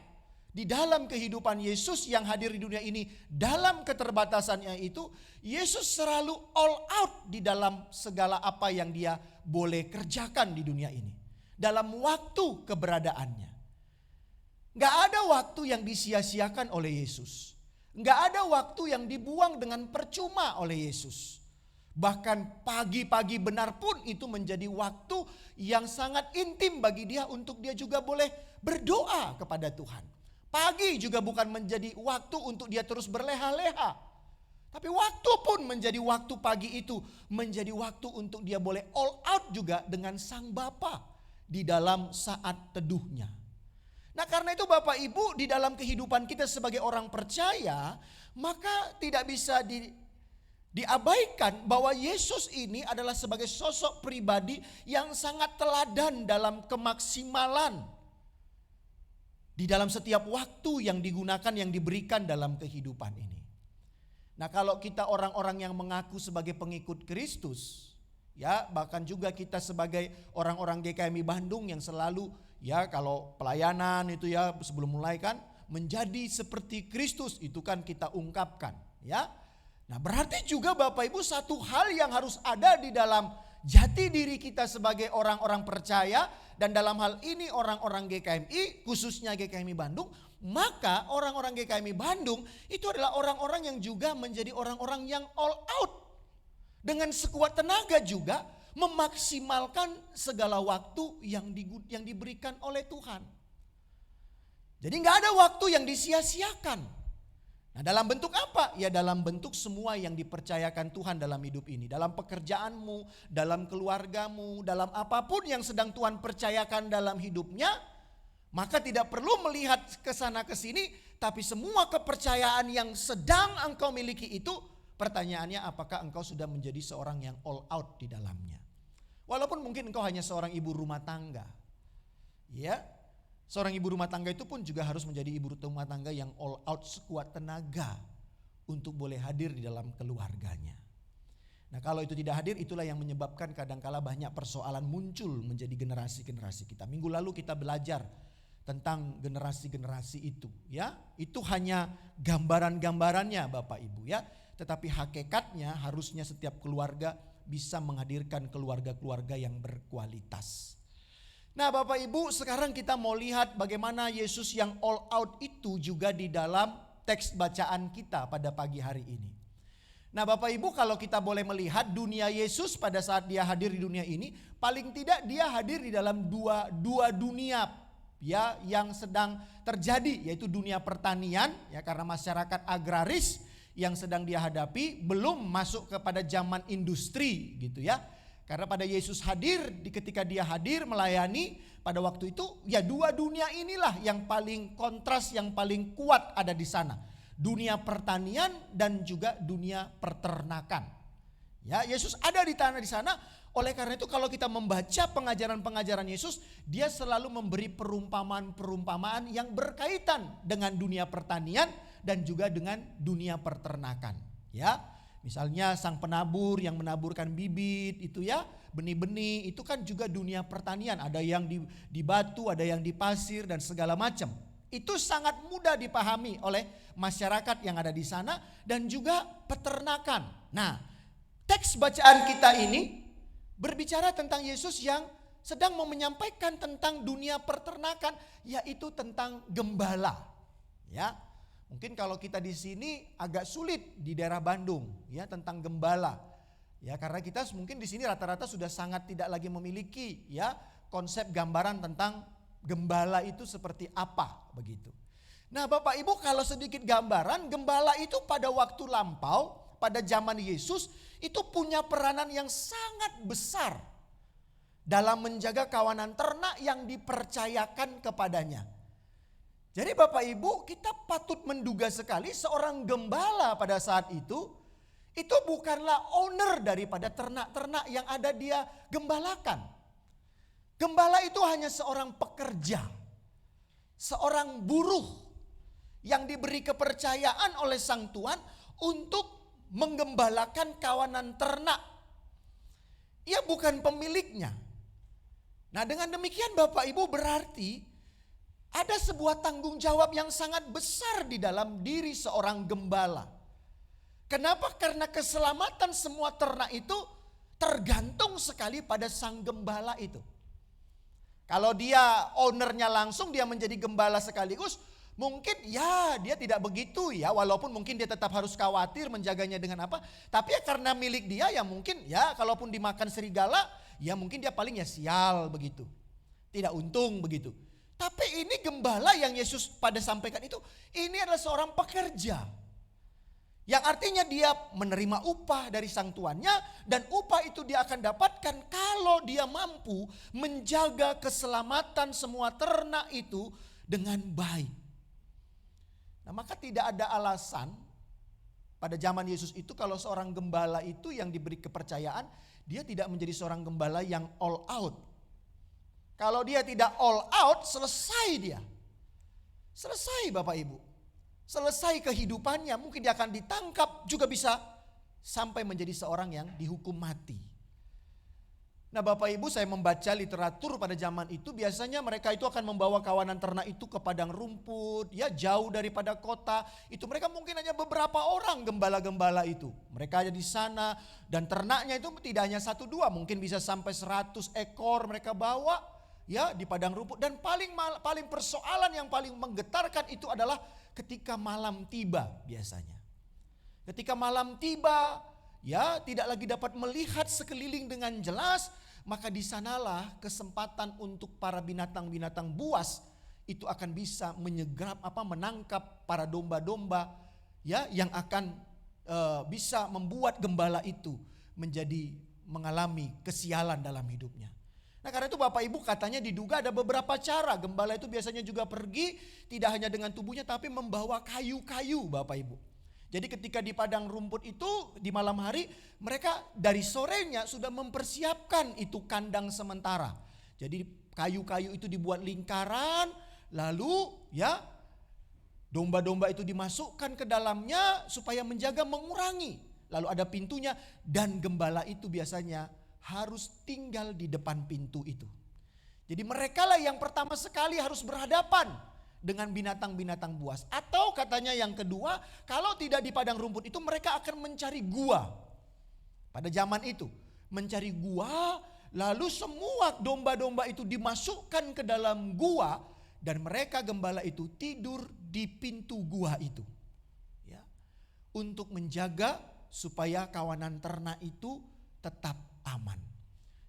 di dalam kehidupan Yesus yang hadir di dunia ini, dalam keterbatasannya itu, Yesus selalu all out di dalam segala apa yang dia boleh kerjakan di dunia ini. Dalam waktu keberadaannya. Gak ada waktu yang disia-siakan oleh Yesus. Gak ada waktu yang dibuang dengan percuma oleh Yesus. Bahkan pagi-pagi benar pun itu menjadi waktu yang sangat intim bagi dia untuk dia juga boleh berdoa kepada Tuhan. Pagi juga bukan menjadi waktu untuk dia terus berleha-leha. Tapi waktu pun menjadi waktu pagi itu menjadi waktu untuk dia boleh all out juga dengan Sang Bapa di dalam saat teduhnya. Nah karena itu Bapak Ibu di dalam kehidupan kita sebagai orang percaya, maka tidak bisa diabaikan bahwa Yesus ini adalah sebagai sosok pribadi yang sangat teladan dalam kemaksimalan. Di dalam setiap waktu yang digunakan, yang diberikan dalam kehidupan ini. Nah kalau kita orang-orang yang mengaku sebagai pengikut Kristus, ya bahkan juga kita sebagai orang-orang GKMI Bandung yang selalu ya kalau pelayanan itu ya sebelum mulai kan menjadi seperti Kristus itu kan kita ungkapkan ya. Nah berarti juga Bapak Ibu satu hal yang harus ada di dalam jati diri kita sebagai orang-orang percaya dan dalam hal ini orang-orang GKMI khususnya GKMI Bandung, maka orang-orang GKMI Bandung itu adalah orang-orang yang juga menjadi orang-orang yang all out dengan sekuat tenaga juga memaksimalkan segala waktu yang diberikan oleh Tuhan. Jadi nggak ada waktu yang disia-siakan Nah, dalam bentuk apa? Ya dalam bentuk semua yang dipercayakan Tuhan dalam hidup ini. Dalam pekerjaanmu, dalam keluargamu, dalam apapun yang sedang Tuhan percayakan dalam hidupnya, maka tidak perlu melihat ke sana ke sini, tapi semua kepercayaan yang sedang engkau miliki itu, pertanyaannya apakah engkau sudah menjadi seorang yang all out di dalamnya. Walaupun mungkin engkau hanya seorang ibu rumah tangga. Ya, seorang ibu rumah tangga itu pun juga harus menjadi ibu rumah tangga yang all out sekuat tenaga untuk boleh hadir di dalam keluarganya. Nah, kalau itu tidak hadir, itulah yang menyebabkan kadangkala banyak persoalan muncul menjadi generasi-generasi kita. Minggu lalu kita belajar tentang generasi-generasi itu, ya. Itu hanya gambaran-gambarannya Bapak Ibu, ya. Tetapi hakikatnya harusnya setiap keluarga bisa menghadirkan keluarga-keluarga yang berkualitas. Nah Bapak Ibu, sekarang kita mau lihat bagaimana Yesus yang all out itu juga di dalam teks bacaan kita pada pagi hari ini. Nah Bapak Ibu, kalau kita boleh melihat dunia Yesus pada saat dia hadir di dunia ini, paling tidak dia hadir di dalam dua dunia, ya, yang sedang terjadi, yaitu dunia pertanian, ya, karena masyarakat agraris yang sedang dia hadapi belum masuk kepada zaman industri gitu ya. Karena pada Yesus hadir, ketika dia hadir melayani pada waktu itu, ya dua dunia inilah yang paling kontras, yang paling kuat ada di sana. Dunia pertanian dan juga dunia peternakan. Ya, Yesus ada di tanah di sana. Oleh karena itu kalau kita membaca pengajaran-pengajaran Yesus, dia selalu memberi perumpamaan-perumpamaan yang berkaitan dengan dunia pertanian dan juga dengan dunia peternakan. Ya, misalnya sang penabur yang menaburkan bibit itu ya, benih-benih itu kan juga dunia pertanian. Ada yang di batu, ada yang di pasir dan segala macam. Itu sangat mudah dipahami oleh masyarakat yang ada di sana dan juga peternakan. Nah, teks bacaan kita ini berbicara tentang Yesus yang sedang mau menyampaikan tentang dunia peternakan, yaitu tentang gembala. Ya, mungkin kalau kita di sini agak sulit di daerah Bandung, ya, tentang gembala. Ya, karena kita mungkin di sini rata-rata sudah sangat tidak lagi memiliki, ya, konsep gambaran tentang gembala itu seperti apa begitu. Nah, Bapak Ibu, kalau sedikit gambaran, gembala itu pada waktu lampau, pada zaman Yesus itu punya peranan yang sangat besar dalam menjaga kawanan ternak yang dipercayakan kepadanya. Jadi Bapak Ibu, kita patut menduga sekali seorang gembala pada saat itu bukanlah owner daripada ternak-ternak yang ada dia gembalakan. Gembala itu hanya seorang pekerja, seorang buruh yang diberi kepercayaan oleh sang Tuhan untuk menggembalakan kawanan ternak. Ia bukan pemiliknya. Nah, dengan demikian Bapak Ibu berarti ada sebuah tanggung jawab yang sangat besar di dalam diri seorang gembala. Kenapa? Karena keselamatan semua ternak itu tergantung sekali pada sang gembala itu. Kalau dia ownernya langsung, dia menjadi gembala sekaligus, mungkin ya dia tidak begitu ya, walaupun mungkin dia tetap harus khawatir menjaganya dengan apa. Tapi ya karena milik dia ya mungkin ya kalaupun dimakan serigala ya mungkin dia paling ya sial begitu. Tidak untung begitu. Tapi ini gembala yang Yesus pada sampaikan itu, ini adalah seorang pekerja. Yang artinya dia menerima upah dari sang tuannya dan upah itu dia akan dapatkan kalau dia mampu menjaga keselamatan semua ternak itu dengan baik. Nah, maka tidak ada alasan pada zaman Yesus itu kalau seorang gembala itu yang diberi kepercayaan, dia tidak menjadi seorang gembala yang all out. Kalau dia tidak all out, selesai dia. Selesai Bapak Ibu. Selesai kehidupannya, mungkin dia akan ditangkap, juga bisa sampai menjadi seorang yang dihukum mati. Nah Bapak Ibu, saya membaca literatur pada zaman itu, biasanya mereka itu akan membawa kawanan ternak itu ke padang rumput, ya jauh daripada kota. Itu mereka mungkin hanya beberapa orang gembala-gembala itu. Mereka ada di sana dan ternaknya itu tidak hanya 1-2, mungkin bisa sampai 100 ekor mereka bawa ya di padang rumput. Dan paling persoalan yang paling menggetarkan itu adalah ketika malam tiba biasanya. Ketika malam tiba, ya tidak lagi dapat melihat sekeliling dengan jelas, maka di sanalah kesempatan untuk para binatang-binatang buas itu akan bisa menangkap para domba-domba ya yang akan bisa membuat gembala itu menjadi mengalami kesialan dalam hidupnya. Nah karena itu Bapak Ibu katanya diduga ada beberapa cara. Gembala itu biasanya juga pergi tidak hanya dengan tubuhnya tapi membawa kayu-kayu Bapak Ibu. Jadi ketika di padang rumput itu di malam hari mereka dari sorenya sudah mempersiapkan itu kandang sementara. Jadi kayu-kayu itu dibuat lingkaran lalu ya domba-domba itu dimasukkan ke dalamnya supaya menjaga mengurangi. Lalu ada pintunya dan gembala itu biasanya harus tinggal di depan pintu itu. Jadi mereka lah yang pertama sekali harus berhadapan dengan binatang-binatang buas. Atau katanya yang kedua, kalau tidak di padang rumput itu mereka akan mencari gua. Pada zaman itu, mencari gua, lalu semua domba-domba itu dimasukkan ke dalam gua dan mereka gembala itu tidur di pintu gua itu. Ya. Untuk menjaga supaya kawanan ternak itu tetap aman.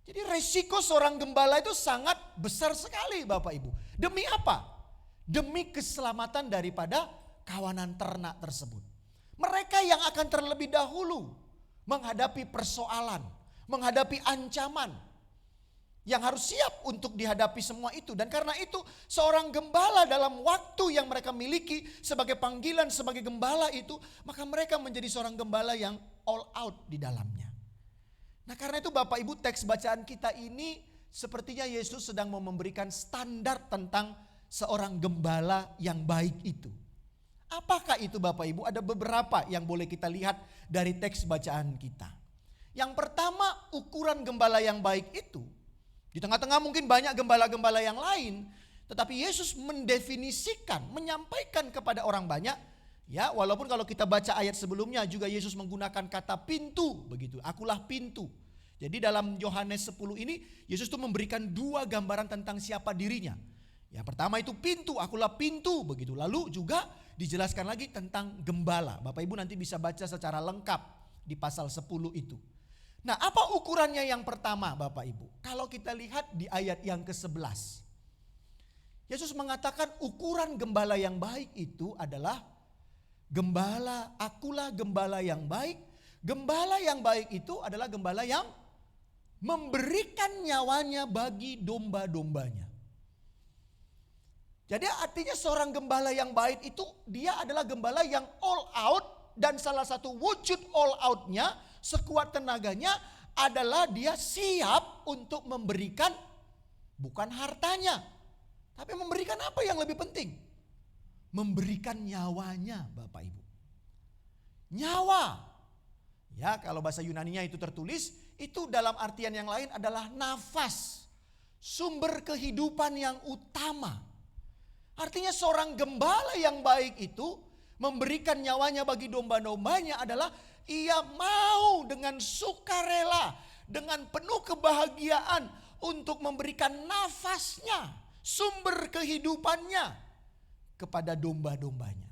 Jadi resiko seorang gembala itu sangat besar sekali Bapak Ibu. Demi apa? Demi keselamatan daripada kawanan ternak tersebut. Mereka yang akan terlebih dahulu menghadapi persoalan, menghadapi ancaman, yang harus siap untuk dihadapi semua itu. Dan karena itu seorang gembala dalam waktu yang mereka miliki sebagai panggilan sebagai gembala itu, maka mereka menjadi seorang gembala yang all out di dalamnya. Nah karena itu Bapak Ibu teks bacaan kita ini sepertinya Yesus sedang mau memberikan standar tentang seorang gembala yang baik itu. Apakah itu Bapak Ibu? Ada beberapa yang boleh kita lihat dari teks bacaan kita. Yang pertama ukuran gembala yang baik itu. Di tengah-tengah mungkin banyak gembala-gembala yang lain, tetapi Yesus mendefinisikan, menyampaikan kepada orang banyak, ya walaupun kalau kita baca ayat sebelumnya juga Yesus menggunakan kata pintu, begitu, akulah pintu. Jadi dalam Yohanes 10 ini Yesus tuh memberikan dua gambaran tentang siapa dirinya. Yang pertama itu pintu, akulah pintu, begitu. Lalu juga dijelaskan lagi tentang gembala. Bapak Ibu nanti bisa baca secara lengkap di pasal 10 itu. Nah apa ukurannya yang pertama Bapak Ibu? Kalau kita lihat di ayat yang ke-11. Yesus mengatakan ukuran gembala yang baik itu adalah gembala, akulah gembala yang baik. Gembala yang baik itu adalah gembala yang memberikan nyawanya bagi domba-dombanya. Jadi artinya seorang gembala yang baik itu dia adalah gembala yang all out. Dan salah satu wujud all outnya sekuat tenaganya adalah dia siap untuk memberikan bukan hartanya. Tapi memberikan apa yang lebih penting? Memberikan nyawanya Bapak Ibu. Nyawa. Ya kalau bahasa Yunaninya itu tertulis itu dalam artian yang lain adalah nafas. Sumber kehidupan yang utama. Artinya seorang gembala yang baik itu memberikan nyawanya bagi domba-dombanya adalah ia mau dengan sukarela, dengan penuh kebahagiaan untuk memberikan nafasnya, sumber kehidupannya kepada domba-dombanya.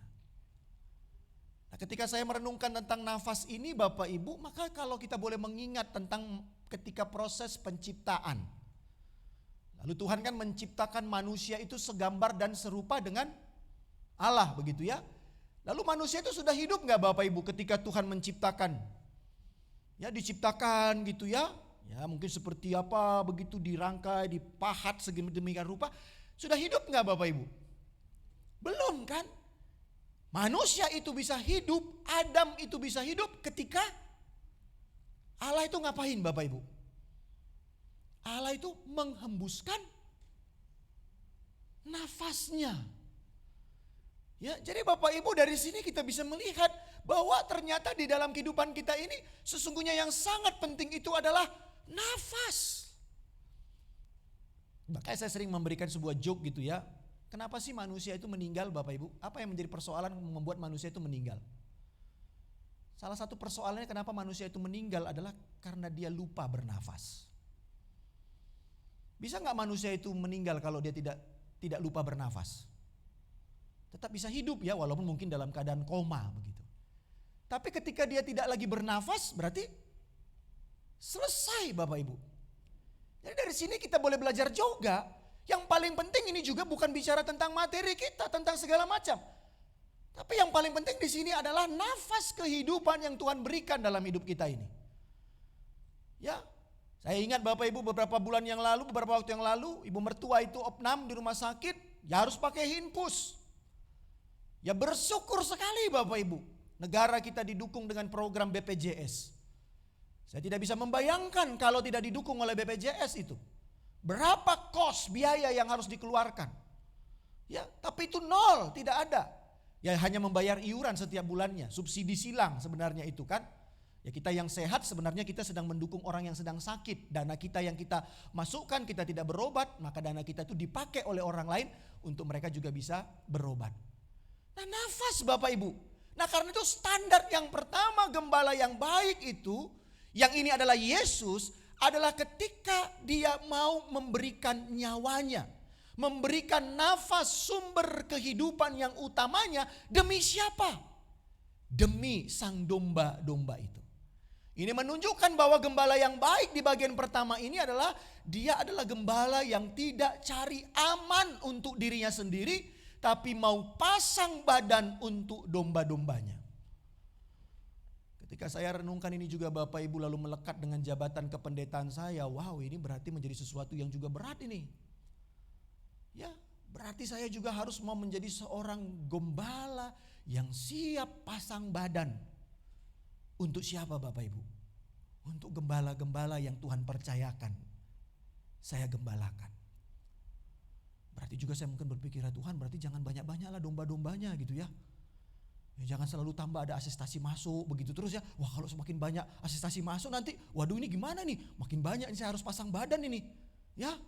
Nah, ketika saya merenungkan tentang nafas ini Bapak Ibu, maka kalau kita boleh mengingat tentang ketika proses penciptaan. Lalu Tuhan kan menciptakan manusia itu segambar dan serupa dengan Allah begitu ya. Lalu manusia itu sudah hidup gak Bapak Ibu ketika Tuhan menciptakan? Ya diciptakan gitu ya. Ya mungkin seperti apa begitu dirangkai, dipahat sedemikian rupa. Sudah hidup gak Bapak Ibu? Belum kan? Manusia itu bisa hidup, Adam itu bisa hidup ketika Allah itu ngapain Bapak Ibu? Allah itu menghembuskan nafasnya. Ya, jadi Bapak Ibu dari sini kita bisa melihat bahwa ternyata di dalam kehidupan kita ini sesungguhnya yang sangat penting itu adalah nafas. Makanya saya sering memberikan sebuah joke gitu ya. Kenapa sih manusia itu meninggal Bapak Ibu? Apa yang menjadi persoalan membuat manusia itu meninggal? Salah satu persoalannya kenapa manusia itu meninggal adalah karena dia lupa bernafas. Bisa nggak manusia itu meninggal kalau dia tidak lupa bernafas? Tetap bisa hidup ya walaupun mungkin dalam keadaan koma begitu. Tapi ketika dia tidak lagi bernafas berarti selesai Bapak Ibu. Jadi dari sini kita boleh belajar juga. Yang paling penting ini juga bukan bicara tentang materi kita, tentang segala macam. Tapi yang paling penting di sini adalah nafas kehidupan yang Tuhan berikan dalam hidup kita ini. Ya, saya ingat Bapak Ibu beberapa bulan yang lalu, beberapa waktu yang lalu, ibu mertua itu opnam di rumah sakit, ya harus pakai infus. Ya bersyukur sekali Bapak Ibu, negara kita didukung dengan program BPJS. Saya tidak bisa membayangkan kalau tidak didukung oleh BPJS itu. Berapa kos biaya yang harus dikeluarkan. Ya, tapi itu nol, tidak ada. Ya hanya membayar iuran setiap bulannya, subsidi silang sebenarnya itu kan. Ya kita yang sehat sebenarnya kita sedang mendukung orang yang sedang sakit. Dana kita yang kita masukkan, kita tidak berobat, maka dana kita itu dipakai oleh orang lain untuk mereka juga bisa berobat. Nah nafas Bapak Ibu. Nah karena itu standar yang pertama gembala yang baik itu, yang ini adalah Yesus, adalah ketika dia mau memberikan nyawanya. Memberikan nafas sumber kehidupan yang utamanya demi siapa? Demi sang domba-domba itu. Ini menunjukkan bahwa gembala yang baik di bagian pertama ini adalah dia adalah gembala yang tidak cari aman untuk dirinya sendiri, tapi mau pasang badan untuk domba-dombanya. Ketika saya renungkan ini juga Bapak Ibu lalu melekat dengan jabatan kependetaan saya, wow ini berarti menjadi sesuatu yang juga berat ini. Ya, berarti saya juga harus mau menjadi seorang gembala yang siap pasang badan. Untuk siapa Bapak Ibu? Untuk gembala-gembala yang Tuhan percayakan. Saya gembalakan. Berarti juga saya mungkin berpikir, Tuhan berarti jangan banyak-banyaklah domba-dombanya gitu ya. Ya jangan selalu tambah ada asistasi masuk begitu terus ya. Wah kalau semakin banyak asistasi masuk nanti, waduh ini gimana nih? Makin banyak ini saya harus pasang badan ini. Ya.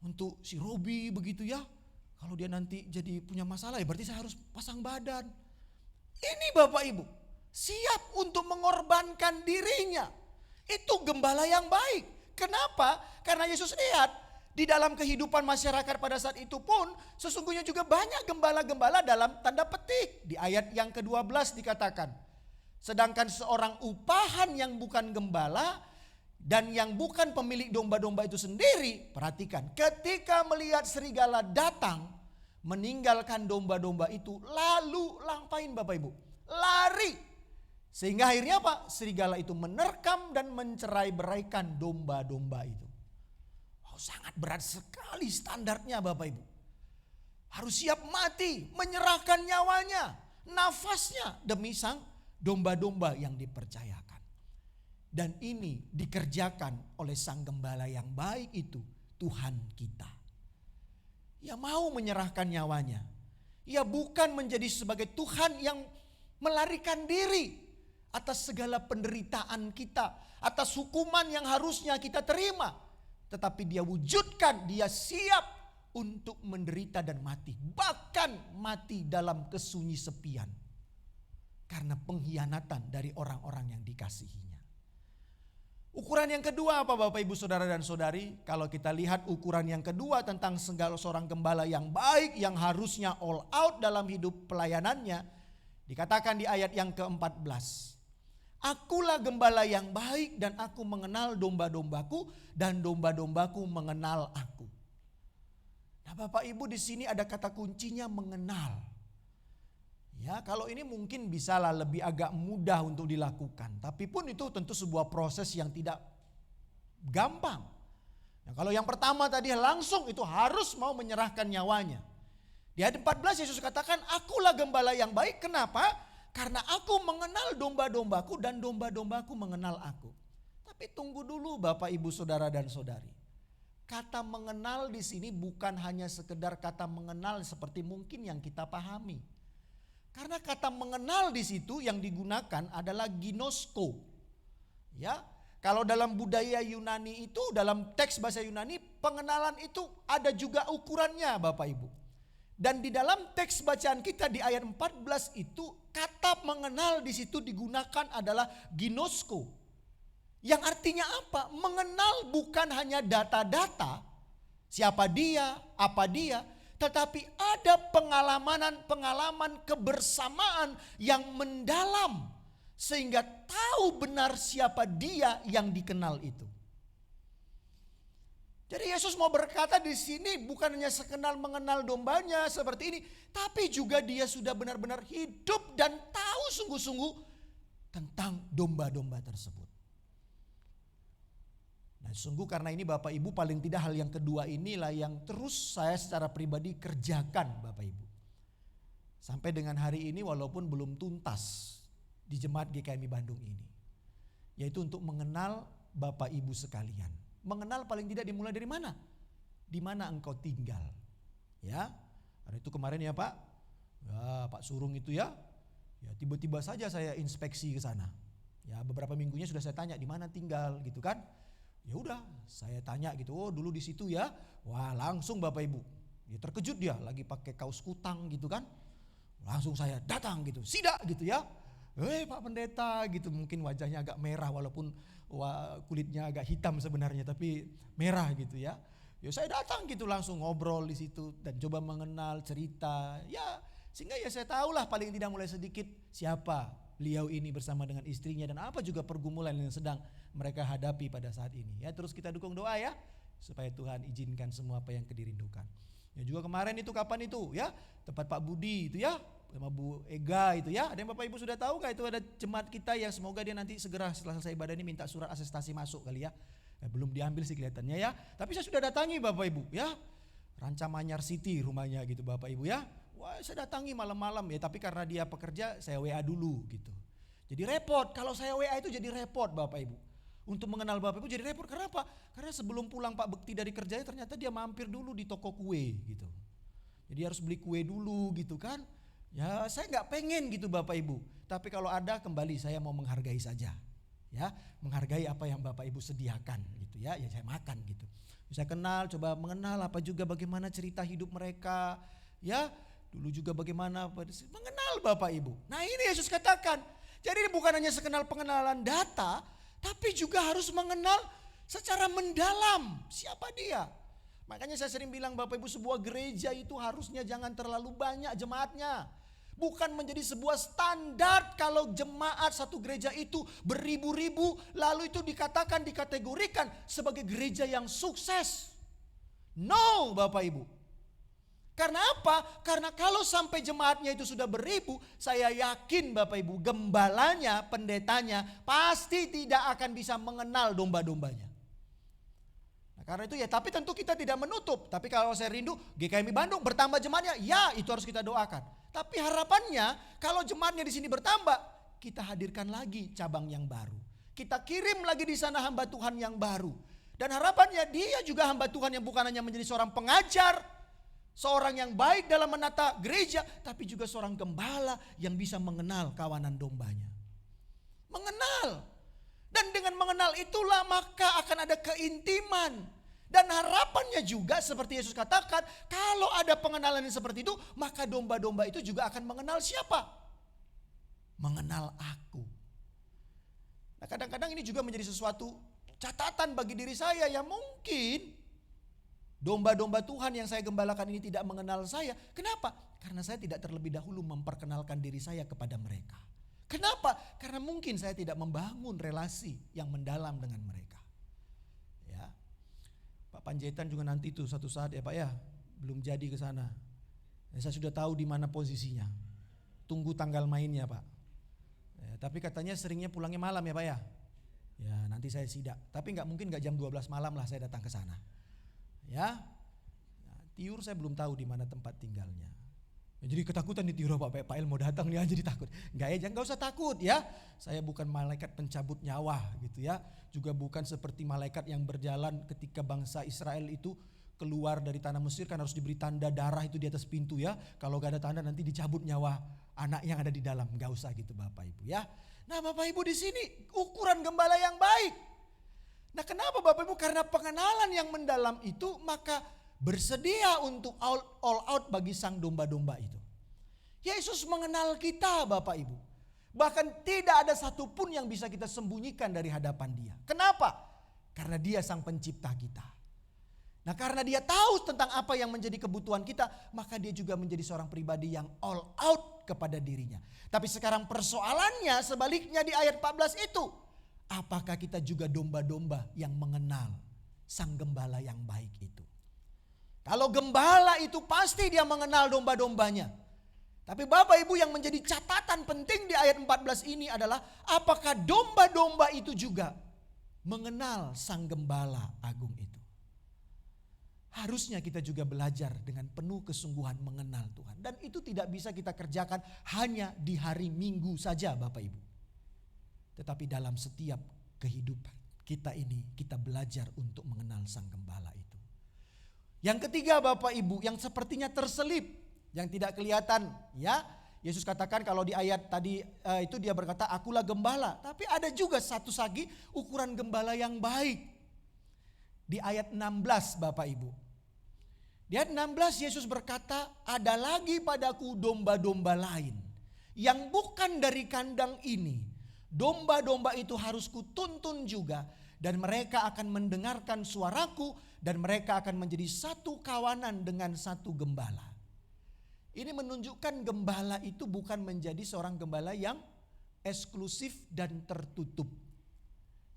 Untuk si Robi begitu ya. Kalau dia nanti jadi punya masalah ya berarti saya harus pasang badan. Ini Bapak Ibu siap untuk mengorbankan dirinya. Itu gembala yang baik. Kenapa? Karena Yesus lihat di dalam kehidupan masyarakat pada saat itu pun sesungguhnya juga banyak gembala-gembala dalam tanda petik. Di ayat yang ke-12 dikatakan, sedangkan seorang upahan yang bukan gembala dan yang bukan pemilik domba-domba itu sendiri, perhatikan, ketika melihat serigala datang, meninggalkan domba-domba itu, lalu lampain Bapak Ibu, lari. Sehingga akhirnya apa? Serigala itu menerkam dan mencerai-beraikan domba-domba itu. Oh, sangat berat sekali standarnya Bapak Ibu. Harus siap mati, menyerahkan nyawanya, nafasnya demi sang domba-domba yang dipercayakan. Dan ini dikerjakan oleh sang gembala yang baik itu, Tuhan kita. Ia mau menyerahkan nyawanya. Ia bukan menjadi sebagai Tuhan yang melarikan diri atas segala penderitaan kita, atas hukuman yang harusnya kita terima. Tetapi dia wujudkan, dia siap untuk menderita dan mati. Bahkan mati dalam kesunyi sepian. Karena pengkhianatan dari orang-orang yang dikasihinya. Ukuran yang kedua apa Bapak Ibu Saudara dan Saudari? Kalau kita lihat ukuran yang kedua tentang segala seorang gembala yang baik yang harusnya all out dalam hidup pelayanannya. Dikatakan di ayat yang ke-14. Akulah gembala yang baik dan aku mengenal domba-dombaku dan domba-dombaku mengenal aku. Nah Bapak Ibu di sini ada kata kuncinya mengenal. Ya kalau ini mungkin bisalah lebih agak mudah untuk dilakukan. Tapi pun itu tentu sebuah proses yang tidak gampang. Nah, kalau yang pertama tadi langsung itu harus mau menyerahkan nyawanya. Di ayat 14 Yesus katakan akulah gembala yang baik. Kenapa? Karena aku mengenal domba-dombaku dan domba-dombaku mengenal aku. Tapi tunggu dulu Bapak Ibu Saudara dan Saudari. Kata mengenal di sini bukan hanya sekedar kata mengenal seperti mungkin yang kita pahami. Karena kata mengenal di situ yang digunakan adalah ginosko. Ya, kalau dalam budaya Yunani itu, dalam teks bahasa Yunani, pengenalan itu ada juga ukurannya Bapak Ibu. Dan di dalam teks bacaan kita di ayat 14 itu, kata mengenal di situ digunakan adalah ginosko. Yang artinya apa? Mengenal bukan hanya data-data, siapa dia, apa dia, tetapi ada pengalaman kebersamaan yang mendalam sehingga tahu benar siapa dia yang dikenal itu. Jadi Yesus mau berkata di sini bukan hanya sekenal mengenal dombanya seperti ini, tapi juga dia sudah benar-benar hidup dan tahu sungguh-sungguh tentang domba-domba tersebut. Nah, sungguh karena ini Bapak Ibu, paling tidak hal yang kedua inilah yang terus saya secara pribadi kerjakan Bapak Ibu. Sampai dengan hari ini walaupun belum tuntas di jemaat GKMI Bandung ini. Yaitu untuk mengenal Bapak Ibu sekalian. Mengenal paling tidak dimulai dari mana? Di mana engkau tinggal. Ya, hari itu kemarin ya Pak. Ya, Pak Surung itu ya. Ya tiba-tiba saja saya inspeksi ke sana. Ya beberapa minggunya sudah saya tanya di mana tinggal gitu kan. Ya udah, saya tanya gitu. Oh, dulu di situ ya. Wah, langsung Bapak Ibu. Ya terkejut dia lagi pakai kaos kutang gitu kan. Langsung saya datang gitu. Sida gitu ya. Pak Pendeta gitu, mungkin wajahnya agak merah walaupun kulitnya agak hitam sebenarnya tapi merah gitu ya. Ya saya datang gitu langsung ngobrol di situ dan coba mengenal cerita. Ya sehingga ya saya tahulah paling tidak mulai sedikit siapa beliau ini bersama dengan istrinya dan apa juga pergumulan yang sedang mereka hadapi pada saat ini. Ya terus kita dukung doa ya supaya Tuhan izinkan semua apa yang dirindukan. Ya juga kemarin itu kapan itu ya tempat Pak Budi itu ya sama Bu Ega itu ya. Ada yang Bapak Ibu sudah tahu gak itu ada jemaat kita yang semoga dia nanti segera setelah selesai ibadah ini minta surat asestasi masuk kali ya. Belum diambil sih kelihatannya ya. Tapi saya sudah datangi Bapak Ibu ya. Ranca Manyar City rumahnya gitu Bapak Ibu ya. Wah saya datangi malam-malam ya. Tapi karena dia pekerja saya WA dulu gitu. Jadi repot. Kalau saya WA itu jadi repot Bapak Ibu. Untuk mengenal Bapak Ibu jadi repot. Karena apa? Karena sebelum pulang Pak Bekti dari kerjanya ternyata dia mampir dulu di toko kue gitu. Jadi harus beli kue dulu gitu kan. Ya saya gak pengen gitu Bapak Ibu. Tapi kalau ada kembali saya mau menghargai saja. Ya, menghargai apa yang Bapak Ibu sediakan gitu ya. Ya saya makan gitu. Saya kenal, coba mengenal apa juga bagaimana cerita hidup mereka. Ya, dulu juga bagaimana mengenal Bapak Ibu. Nah ini Yesus katakan. Jadi bukan hanya sekenal pengenalan data, tapi juga harus mengenal secara mendalam siapa dia. Makanya saya sering bilang Bapak Ibu sebuah gereja itu harusnya jangan terlalu banyak jemaatnya. Bukan menjadi sebuah standar kalau jemaat satu gereja itu beribu-ribu lalu itu dikategorikan sebagai gereja yang sukses. No Bapak Ibu. Karena apa? Karena kalau sampai jemaatnya itu sudah beribu, saya yakin Bapak Ibu gembalanya, pendetanya pasti tidak akan bisa mengenal domba-dombanya. Karena itu ya, tapi tentu kita tidak menutup. Tapi kalau saya rindu GKMI Bandung bertambah jemaatnya, ya itu harus kita doakan. Tapi harapannya kalau jemaatnya di sini bertambah, kita hadirkan lagi cabang yang baru. Kita kirim lagi di sana hamba Tuhan yang baru. Dan harapannya dia juga hamba Tuhan yang bukan hanya menjadi seorang pengajar, seorang yang baik dalam menata gereja, tapi juga seorang gembala yang bisa mengenal kawanan dombanya. Mengenal. Dan dengan mengenal itulah maka akan ada keintiman. Dan harapannya juga seperti Yesus katakan, kalau ada pengenalan yang seperti itu, maka domba-domba itu juga akan mengenal siapa? Mengenal aku. Nah kadang-kadang ini juga menjadi sesuatu catatan bagi diri saya yang mungkin domba-domba Tuhan yang saya gembalakan ini tidak mengenal saya. Kenapa? Karena saya tidak terlebih dahulu memperkenalkan diri saya kepada mereka. Kenapa? Karena mungkin saya tidak membangun relasi yang mendalam dengan mereka. Ya, Pak Panjaitan juga nanti tuh satu saat ya Pak ya, belum jadi ke sana. Ya, saya sudah tahu di mana posisinya. Tunggu tanggal mainnya Pak. Ya, tapi katanya seringnya pulangnya malam ya Pak ya. Ya nanti saya sidak. Tapi mungkin jam 12 malam lah saya datang ke sana. Ya, nah, Tiur saya belum tahu di mana tempat tinggalnya. Ya, jadi ketakutan di Tiur Pak El mau datang dia jadi takut. Enggak usah takut ya. Saya bukan malaikat pencabut nyawa gitu ya. Juga bukan seperti malaikat yang berjalan ketika bangsa Israel itu keluar dari tanah Mesir kan harus diberi tanda darah itu di atas pintu ya. Kalau gak ada tanda nanti dicabut nyawa anak yang ada di dalam. Gak usah gitu Bapak Ibu ya. Nah Bapak Ibu di sini ukuran gembala yang baik. Nah kenapa Bapak Ibu? Karena pengenalan yang mendalam itu maka bersedia untuk all out bagi sang domba-domba itu. Yesus mengenal kita Bapak Ibu. Bahkan tidak ada satupun yang bisa kita sembunyikan dari hadapan dia. Kenapa? Karena dia sang pencipta kita. Nah karena dia tahu tentang apa yang menjadi kebutuhan kita, maka dia juga menjadi seorang pribadi yang all out kepada dirinya. Tapi sekarang persoalannya sebaliknya di ayat 14 itu. Apakah kita juga domba-domba yang mengenal sang gembala yang baik itu. Kalau gembala itu pasti dia mengenal domba-dombanya. Tapi Bapak Ibu, yang menjadi catatan penting di ayat 14 ini adalah apakah domba-domba itu juga mengenal sang gembala agung itu. Harusnya kita juga belajar dengan penuh kesungguhan mengenal Tuhan. Dan itu tidak bisa kita kerjakan hanya di hari Minggu saja Bapak Ibu. Tetapi dalam setiap kehidupan kita ini, kita belajar untuk mengenal sang gembala itu. Yang ketiga Bapak Ibu, yang sepertinya terselip, yang tidak kelihatan, ya. Yesus katakan kalau di ayat tadi itu dia berkata, akulah gembala. Tapi ada juga satu lagi ukuran gembala yang baik. Di ayat 16 Bapak Ibu. Di ayat 16 Yesus berkata, ada lagi padaku domba-domba lain yang bukan dari kandang ini. Domba-domba itu harus kutuntun juga, dan mereka akan mendengarkan suaraku, dan mereka akan menjadi satu kawanan dengan satu gembala. Ini menunjukkan gembala itu bukan menjadi seorang gembala yang eksklusif dan tertutup.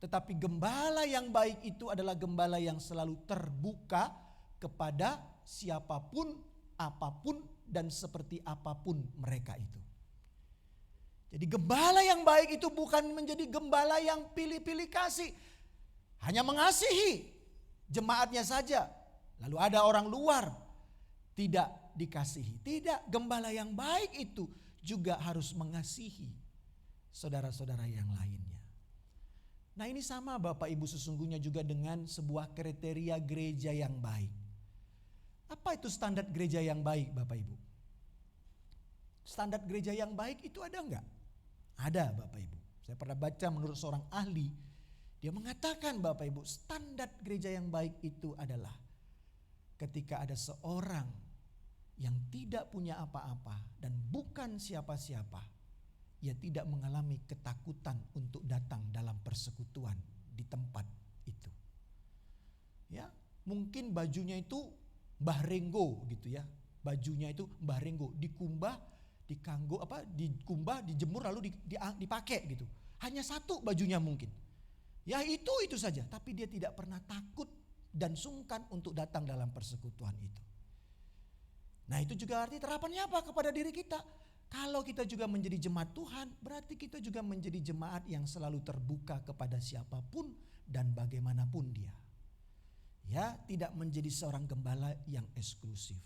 Tetapi gembala yang baik itu adalah gembala yang selalu terbuka kepada siapapun, apapun, dan seperti apapun mereka itu. Jadi gembala yang baik itu bukan menjadi gembala yang pilih-pilih kasih. Hanya mengasihi jemaatnya saja. Lalu ada orang luar tidak dikasihi. Tidak, gembala yang baik itu juga harus mengasihi saudara-saudara yang lainnya. Nah, ini sama Bapak Ibu sesungguhnya juga dengan sebuah kriteria gereja yang baik. Apa itu standar gereja yang baik Bapak Ibu? Standar gereja yang baik itu ada enggak? Ada Bapak Ibu. Saya pernah baca menurut seorang ahli. Dia mengatakan Bapak Ibu, standar gereja yang baik itu adalah ketika ada seorang yang tidak punya apa-apa dan bukan siapa-siapa, ia tidak mengalami ketakutan untuk datang dalam persekutuan di tempat itu. Ya, mungkin bajunya itu Mbah Renggo gitu ya. Bajunya itu Mbah Renggo, dikumbah, dikumbah, dijemur lalu dipakai gitu. Hanya satu bajunya mungkin. Ya itu saja, tapi dia tidak pernah takut dan sungkan untuk datang dalam persekutuan itu. Nah, itu juga arti terapannya apa kepada diri kita? Kalau kita juga menjadi jemaat Tuhan, berarti kita juga menjadi jemaat yang selalu terbuka kepada siapapun dan bagaimanapun dia. Ya, tidak menjadi seorang gembala yang eksklusif.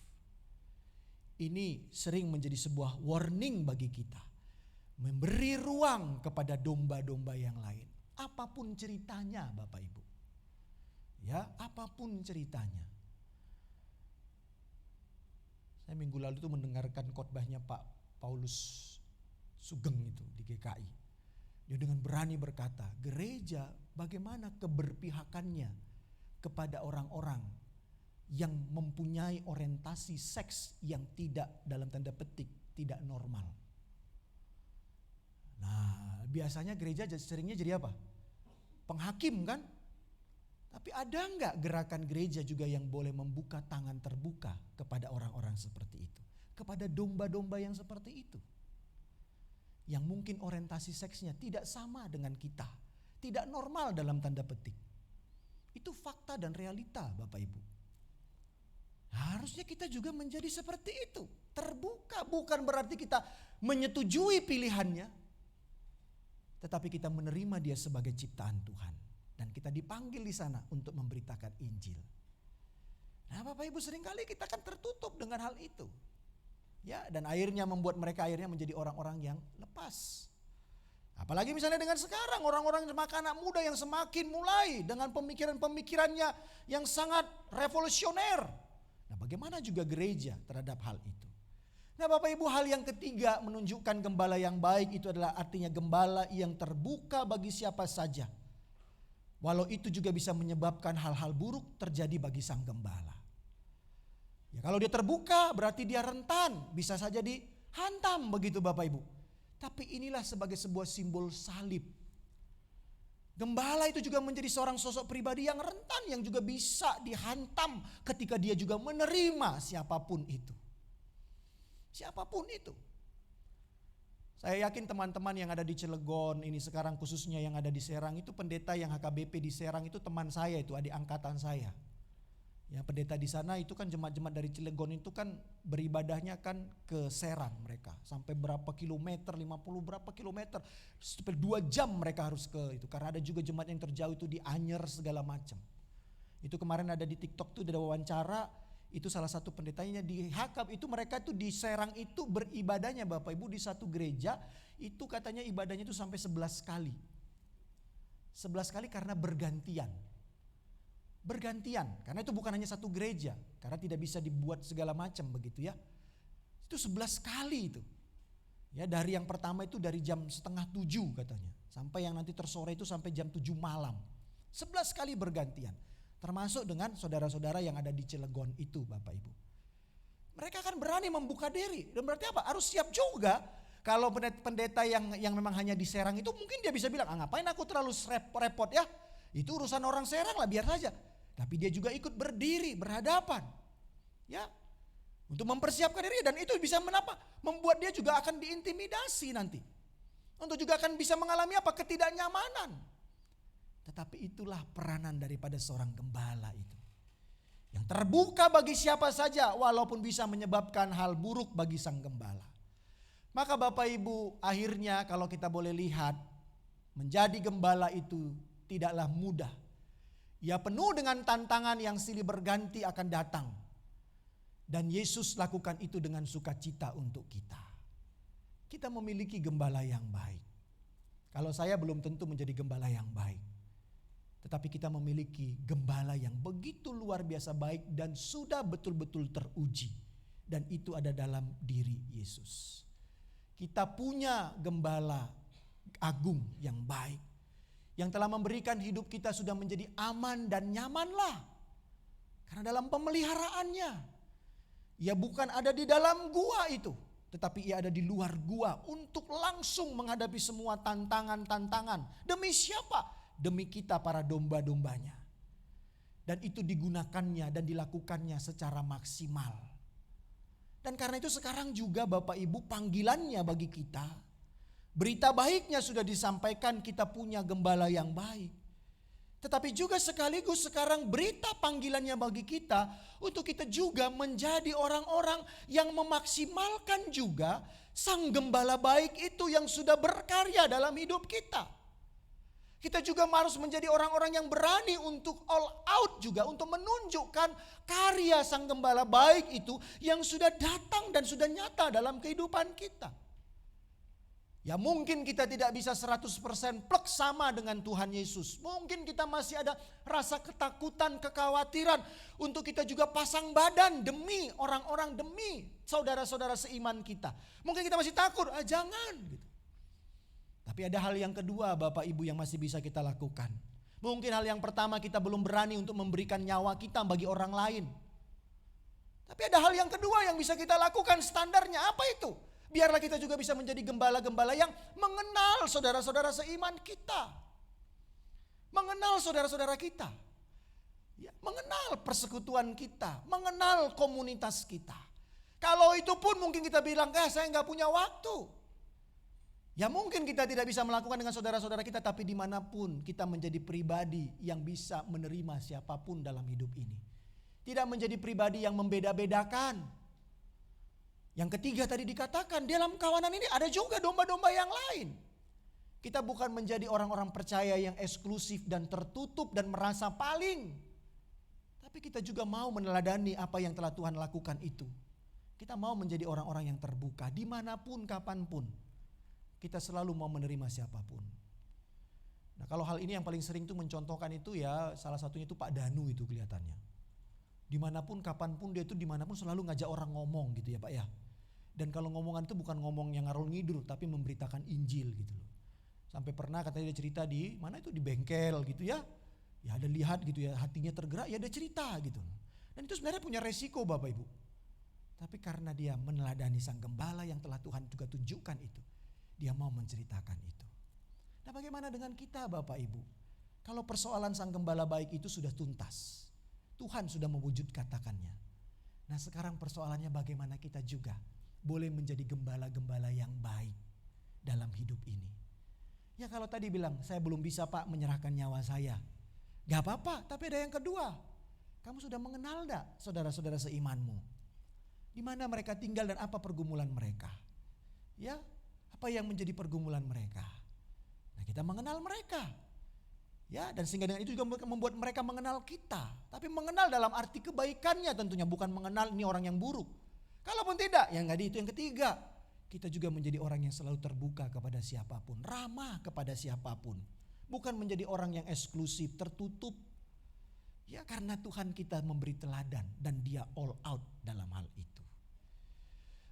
Ini sering menjadi sebuah warning bagi kita. Memberi ruang kepada domba-domba yang lain. Apapun ceritanya Bapak Ibu. Ya, apapun ceritanya. Saya minggu lalu itu mendengarkan khotbahnya Pak Paulus Sugeng itu di GKI. Dia dengan berani berkata, gereja bagaimana keberpihakannya kepada orang-orang yang mempunyai orientasi seks yang tidak dalam tanda petik tidak normal. Nah, biasanya gereja seringnya jadi apa? Penghakim kan? Tapi ada enggak gerakan gereja juga yang boleh membuka tangan terbuka kepada orang-orang seperti itu? Kepada domba-domba yang seperti itu. Yang mungkin orientasi seksnya tidak sama dengan kita. Tidak normal dalam tanda petik. Itu fakta dan realita Bapak Ibu. Harusnya kita juga menjadi seperti itu. Terbuka, bukan berarti kita menyetujui pilihannya. Tetapi kita menerima dia sebagai ciptaan Tuhan. Dan kita dipanggil di sana untuk memberitakan Injil. Nah Bapak Ibu, seringkali kita kan tertutup dengan hal itu. Ya, dan akhirnya membuat mereka akhirnya menjadi orang-orang yang lepas. Apalagi misalnya dengan sekarang orang-orang anak muda yang semakin mulai dengan pemikiran-pemikirannya yang sangat revolusioner. Nah, bagaimana juga gereja terhadap hal itu? Nah, Bapak Ibu, hal yang ketiga menunjukkan gembala yang baik itu adalah artinya gembala yang terbuka bagi siapa saja. Walau itu juga bisa menyebabkan hal-hal buruk terjadi bagi sang gembala. Ya, kalau dia terbuka berarti dia rentan, bisa saja dihantam begitu Bapak Ibu. Tapi inilah sebagai sebuah simbol salib. Gembala itu juga menjadi seorang sosok pribadi yang rentan, yang juga bisa dihantam ketika dia juga menerima siapapun itu. Siapapun itu. Saya yakin teman-teman yang ada di Cilegon ini sekarang, khususnya yang ada di Serang, itu pendeta yang HKBP di Serang itu teman saya, itu adik angkatan saya. Ya, pendeta di sana itu kan jemaat-jemaat dari Cilegon itu kan beribadahnya kan ke Serang mereka. Sampai berapa kilometer, 50 berapa kilometer. Sampai 2 jam mereka harus ke itu. Karena ada juga jemaat yang terjauh itu di Anyer segala macam. Itu kemarin ada di TikTok tuh ada wawancara, itu salah satu pendetanya di Hakab itu, mereka tuh di Serang itu beribadahnya Bapak Ibu di satu gereja itu katanya ibadahnya itu sampai 11 kali. 11 kali karena bergantian. Bergantian, karena itu bukan hanya satu gereja, karena tidak bisa dibuat segala macam begitu ya. Itu 11 kali itu. Ya, dari yang pertama itu dari jam 6:30 katanya, sampai yang nanti tersore itu sampai jam 7 malam. 11 kali bergantian. Termasuk dengan saudara-saudara yang ada di Cilegon itu Bapak Ibu. Mereka kan berani membuka diri. Dan berarti apa? Harus siap juga. Kalau pendeta yang memang hanya di Serang itu mungkin dia bisa bilang, ngapain aku terlalu repot ya. Itu urusan orang Serang lah, biar saja. Tapi dia juga ikut berdiri, berhadapan. Ya, untuk mempersiapkan diri. Dan itu bisa membuat dia juga akan diintimidasi nanti. Untuk juga akan bisa mengalami apa? Ketidaknyamanan. Tetapi itulah peranan daripada seorang gembala itu. Yang terbuka bagi siapa saja walaupun bisa menyebabkan hal buruk bagi sang gembala. Maka Bapak Ibu, akhirnya kalau kita boleh lihat, menjadi gembala itu tidaklah mudah. Ia penuh dengan tantangan yang silih berganti akan datang. Dan Yesus lakukan itu dengan sukacita untuk kita. Kita memiliki gembala yang baik. Kalau saya belum tentu menjadi gembala yang baik. Tetapi kita memiliki gembala yang begitu luar biasa baik dan sudah betul-betul teruji. Dan itu ada dalam diri Yesus. Kita punya gembala agung yang baik. Yang telah memberikan hidup kita sudah menjadi aman dan nyamanlah. Karena dalam pemeliharaannya. Ia bukan ada di dalam gua itu. Tetapi ia ada di luar gua untuk langsung menghadapi semua tantangan-tantangan. Demi siapa? Demi kita para domba-dombanya. Dan itu digunakannya dan dilakukannya secara maksimal. Dan karena itu sekarang juga Bapak Ibu panggilannya bagi kita. Berita baiknya sudah disampaikan, kita punya gembala yang baik. Tetapi juga sekaligus sekarang berita panggilannya bagi kita untuk kita juga menjadi orang-orang yang memaksimalkan juga sang gembala baik itu yang sudah berkarya dalam hidup kita. Kita juga harus menjadi orang-orang yang berani untuk all out juga, untuk menunjukkan karya sang gembala baik itu yang sudah datang dan sudah nyata dalam kehidupan kita. Ya mungkin kita tidak bisa 100% plek sama dengan Tuhan Yesus. Mungkin kita masih ada rasa ketakutan, kekhawatiran untuk kita juga pasang badan demi orang-orang, demi saudara-saudara seiman kita. Mungkin kita masih takut, jangan gitu. Tapi ada hal yang kedua Bapak Ibu yang masih bisa kita lakukan. Mungkin hal yang pertama kita belum berani untuk memberikan nyawa kita bagi orang lain. Tapi ada hal yang kedua yang bisa kita lakukan, standarnya apa itu? Biarlah kita juga bisa menjadi gembala-gembala yang mengenal saudara-saudara seiman kita. Mengenal saudara-saudara kita. Ya, mengenal persekutuan kita, mengenal komunitas kita. Kalau itu pun mungkin kita bilang, saya nggak punya waktu. Ya mungkin kita tidak bisa melakukan dengan saudara-saudara kita, tapi dimanapun kita menjadi pribadi yang bisa menerima siapapun dalam hidup ini. Tidak menjadi pribadi yang membeda-bedakan. Yang ketiga tadi dikatakan, dalam kawanan ini ada juga domba-domba yang lain. Kita bukan menjadi orang-orang percaya yang eksklusif dan tertutup dan merasa paling. Tapi kita juga mau meneladani apa yang telah Tuhan lakukan itu. Kita mau menjadi orang-orang yang terbuka dimanapun, kapanpun. Kita selalu mau menerima siapapun. Nah kalau hal ini yang paling sering tuh mencontohkan itu ya salah satunya itu Pak Danu itu kelihatannya. Dimanapun kapanpun dia itu dimanapun selalu ngajak orang ngomong gitu ya Pak ya. Dan kalau ngomongan itu bukan ngomong yang ngarul ngidur tapi memberitakan Injil gitu loh. Sampai pernah katanya dia cerita di mana itu di bengkel gitu ya. Ya ada lihat gitu ya hatinya tergerak ya dia cerita gitu. Dan itu sebenarnya punya resiko Bapak Ibu. Tapi karena dia meneladani sang gembala yang telah Tuhan juga tunjukkan itu. Dia mau menceritakan itu. Nah bagaimana dengan kita Bapak Ibu? Kalau persoalan sang gembala baik itu sudah tuntas. Tuhan sudah mewujud katakannya. Nah sekarang persoalannya bagaimana kita juga boleh menjadi gembala-gembala yang baik. dalam hidup ini. Ya kalau tadi bilang, saya belum bisa Pak menyerahkan nyawa saya. Gak apa-apa, tapi ada yang kedua. Kamu sudah mengenal gak saudara-saudara seimanmu? Di mana mereka tinggal dan apa pergumulan mereka? Ya, apa yang menjadi pergumulan mereka? Nah, kita mengenal mereka. Ya, dan sehingga dengan itu juga membuat mereka mengenal kita. Tapi mengenal dalam arti kebaikannya tentunya, bukan mengenal ini orang yang buruk. Kalaupun tidak, yang itu yang ketiga. Kita juga menjadi orang yang selalu terbuka kepada siapapun, ramah kepada siapapun. Bukan menjadi orang yang eksklusif, tertutup. Ya, karena Tuhan kita memberi teladan dan Dia all out dalam hal itu.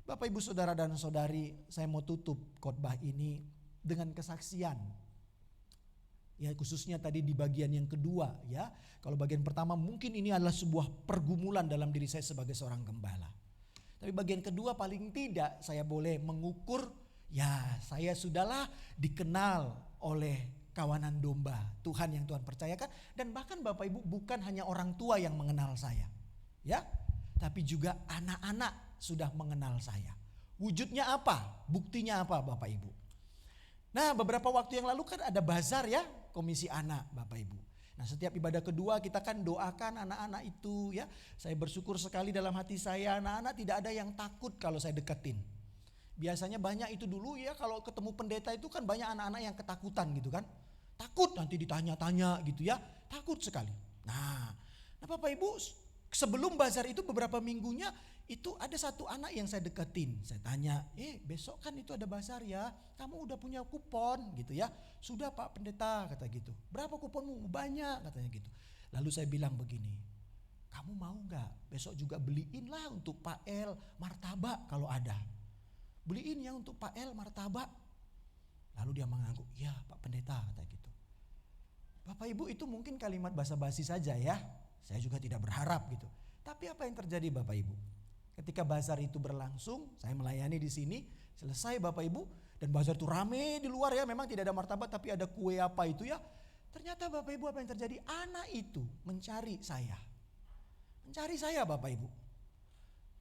Bapak, Ibu, Saudara dan Saudari, saya mau tutup khotbah ini dengan kesaksian. Ya, khususnya tadi di bagian yang kedua, ya. Kalau bagian pertama mungkin ini adalah sebuah pergumulan dalam diri saya sebagai seorang gembala. Tapi bagian kedua paling tidak saya boleh mengukur, ya saya sudahlah dikenal oleh kawanan domba Tuhan yang Tuhan percayakan. Dan bahkan Bapak Ibu, bukan hanya orang tua yang mengenal saya, ya, tapi juga anak-anak sudah mengenal saya. Wujudnya apa? Buktinya apa Bapak Ibu? Nah, beberapa waktu yang lalu kan ada bazar ya, komisi anak Bapak Ibu. Nah, setiap ibadah kedua kita kan doakan anak-anak itu ya. Saya bersyukur sekali dalam hati saya, anak-anak tidak ada yang takut kalau saya deketin. Biasanya banyak itu dulu ya, kalau ketemu pendeta itu kan banyak anak-anak yang ketakutan gitu kan. Takut nanti ditanya-tanya gitu ya, takut sekali. Nah Bapak Ibu, sebelum bazar itu beberapa minggunya itu ada satu anak yang saya deketin. Saya tanya, besok kan itu ada bazar ya, kamu udah punya kupon gitu ya. Sudah Pak Pendeta, kata gitu. Berapa kuponmu? Banyak, katanya gitu. Lalu saya bilang begini, kamu mau gak besok juga beliin lah untuk Pak El martabak kalau ada. Beliin ya untuk Pak El martabak. Lalu dia mengangguk, ya Pak Pendeta, kata gitu. Bapak Ibu, itu mungkin kalimat basa-basi saja ya. Saya juga tidak berharap gitu. Tapi apa yang terjadi Bapak Ibu? Ketika bazar itu berlangsung, saya melayani di sini, selesai Bapak Ibu, dan bazar itu rame di luar ya, memang tidak ada martabak tapi ada kue apa itu ya. Ternyata Bapak Ibu, apa yang terjadi? Anak itu mencari saya. Mencari saya Bapak Ibu.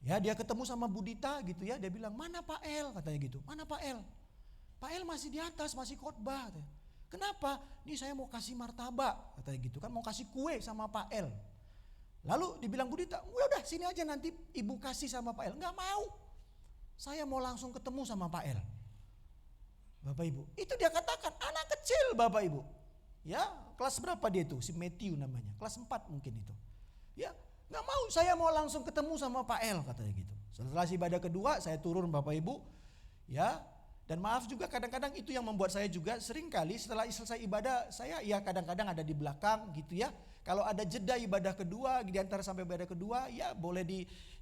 Ya, dia ketemu sama Budita gitu ya, dia bilang, "Mana Pak El?" katanya gitu. "Mana Pak El?" "Pak El masih di atas, masih khotbah." "Kenapa?" "Nih saya mau kasih martabak," katanya gitu kan, mau kasih kue sama Pak El. Lalu dibilang Budita, "Udah sini aja nanti ibu kasih sama Pak El." "Enggak mau, saya mau langsung ketemu sama Pak El." Bapak Ibu, itu dia katakan anak kecil Bapak Ibu. Ya, kelas berapa dia itu? Si Matthew namanya, kelas 4 mungkin itu. Ya, enggak mau, saya mau langsung ketemu sama Pak El, katanya gitu. Setelah ibadah kedua saya turun Bapak Ibu. Ya, dan maaf juga kadang-kadang itu yang membuat saya juga sering kali setelah selesai ibadah saya ya kadang-kadang ada di belakang gitu ya. Kalau ada jeda ibadah kedua, di antara sampai ibadah kedua, ya boleh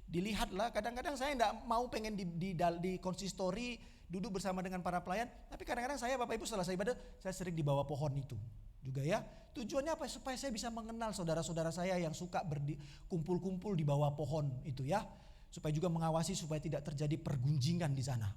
dilihat lah. Kadang-kadang saya enggak mau pengen di konsistori duduk bersama dengan para pelayan. Tapi kadang-kadang saya Bapak Ibu setelah ibadah, saya sering di bawah pohon itu juga ya. Tujuannya apa? Supaya saya bisa mengenal saudara-saudara saya yang suka kumpul-kumpul di bawah pohon itu ya. Supaya juga mengawasi supaya tidak terjadi pergunjingan di sana.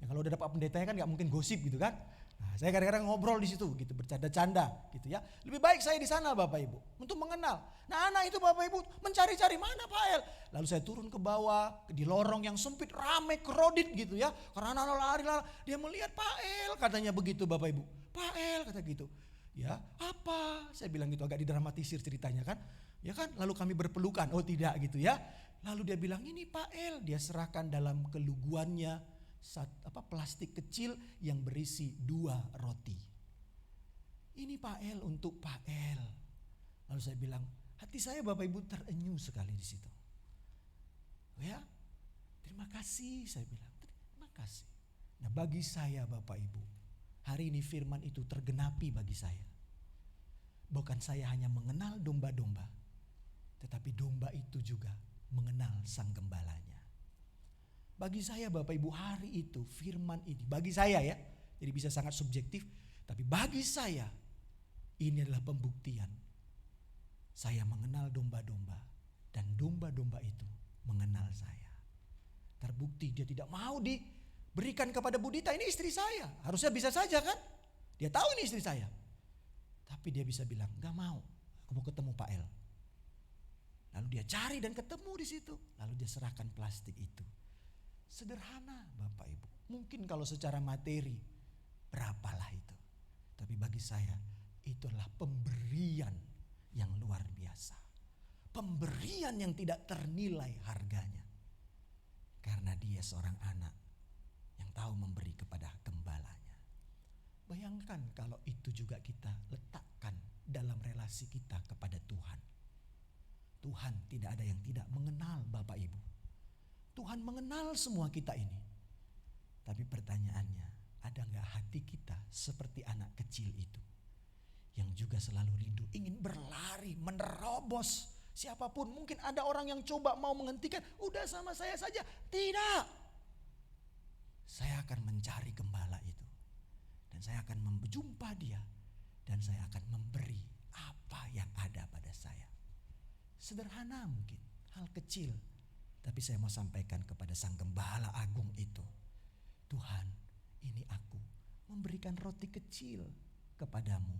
Ya, kalau udah ada Pak Pendetanya kan gak mungkin gosip gitu kan. Nah, saya kadang-kadang ngobrol di situ gitu, bercanda-canda gitu ya. Lebih baik saya di sana Bapak Ibu untuk mengenal. Nah, anak itu Bapak Ibu mencari-cari mana Pak El. Lalu saya turun ke bawah di lorong yang sempit, rame, krodit gitu ya. Karena anak lari-lari, dia melihat Pak El, katanya begitu Bapak Ibu. Pak El kata gitu. Ya, apa? Saya bilang gitu, agak didramatisir ceritanya kan. Ya kan, lalu kami berpelukan. Oh tidak gitu ya. Lalu dia bilang, "Ini Pak El." Dia serahkan dalam keluguannya plastik kecil yang berisi 2 roti. "Ini Pak El, untuk Pak El." Lalu saya bilang, hati saya Bapak Ibu terenyuh sekali di situ. Ya, terima kasih saya bilang, terima kasih. Nah, bagi saya Bapak Ibu, hari ini firman itu tergenapi bagi saya. Bukan saya hanya mengenal domba-domba, tetapi domba itu juga mengenal sang gembalanya. Bagi saya Bapak Ibu, hari itu firman ini, bagi saya ya, jadi bisa sangat subjektif, tapi bagi saya ini adalah pembuktian. Saya mengenal domba-domba dan domba-domba itu mengenal saya. Terbukti dia tidak mau diberikan kepada Budita, ini istri saya. Harusnya bisa saja kan? Dia tahu ini istri saya. Tapi dia bisa bilang, "Gak mau, aku mau ketemu Pak El." Lalu dia cari dan ketemu di situ. Lalu dia serahkan plastik itu. Sederhana Bapak Ibu. Mungkin kalau secara materi berapalah itu. Tapi bagi saya itu adalah pemberian yang luar biasa. Pemberian yang tidak ternilai harganya. Karena dia seorang anak yang tahu memberi kepada gembalanya. Bayangkan kalau itu juga kita letakkan dalam relasi kita kepada Tuhan. Tuhan tidak ada yang tidak mengenal Bapak Ibu. Tuhan mengenal semua kita ini. Tapi pertanyaannya, ada gak hati kita seperti anak kecil itu? Yang juga selalu rindu, ingin berlari, menerobos siapapun. Mungkin ada orang yang coba mau menghentikan, udah sama saya saja. Tidak. Saya akan mencari gembala itu. Dan saya akan menjumpa dia. Dan saya akan memberi apa yang ada pada saya. Sederhana mungkin, hal kecil. Tapi saya mau sampaikan kepada Sang Gembala Agung itu. Tuhan, ini aku memberikan roti kecil kepadamu.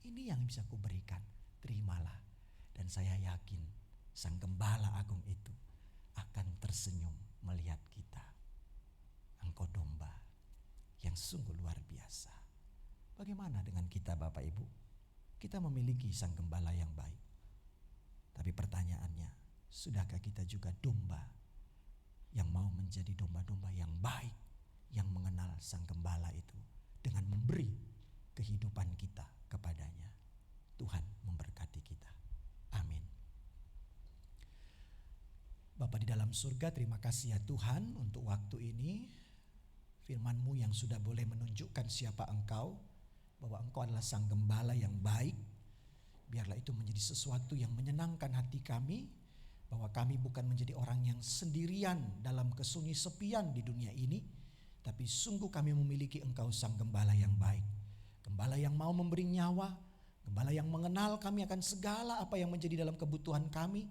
Ini yang bisa kuberikan, terimalah. Dan saya yakin Sang Gembala Agung itu akan tersenyum melihat kita. Engkau domba yang sungguh luar biasa. Bagaimana dengan kita Bapak Ibu? Kita memiliki Sang Gembala yang baik. Tapi pertanyaannya, sudahkah kita juga domba yang mau menjadi domba-domba yang baik, yang mengenal Sang Gembala itu dengan memberi kehidupan kita kepadanya. Tuhan memberkati kita. Amin. Bapa di dalam surga, terima kasih ya Tuhan untuk waktu ini. Firman-Mu yang sudah boleh menunjukkan siapa Engkau, bahwa Engkau adalah Sang Gembala yang baik. Biarlah itu menjadi sesuatu yang menyenangkan hati kami, bahwa kami bukan menjadi orang yang sendirian dalam kesunyi-sepian di dunia ini, tapi sungguh kami memiliki Engkau Sang Gembala yang baik. Gembala yang mau memberi nyawa, gembala yang mengenal kami akan segala apa yang menjadi dalam kebutuhan kami,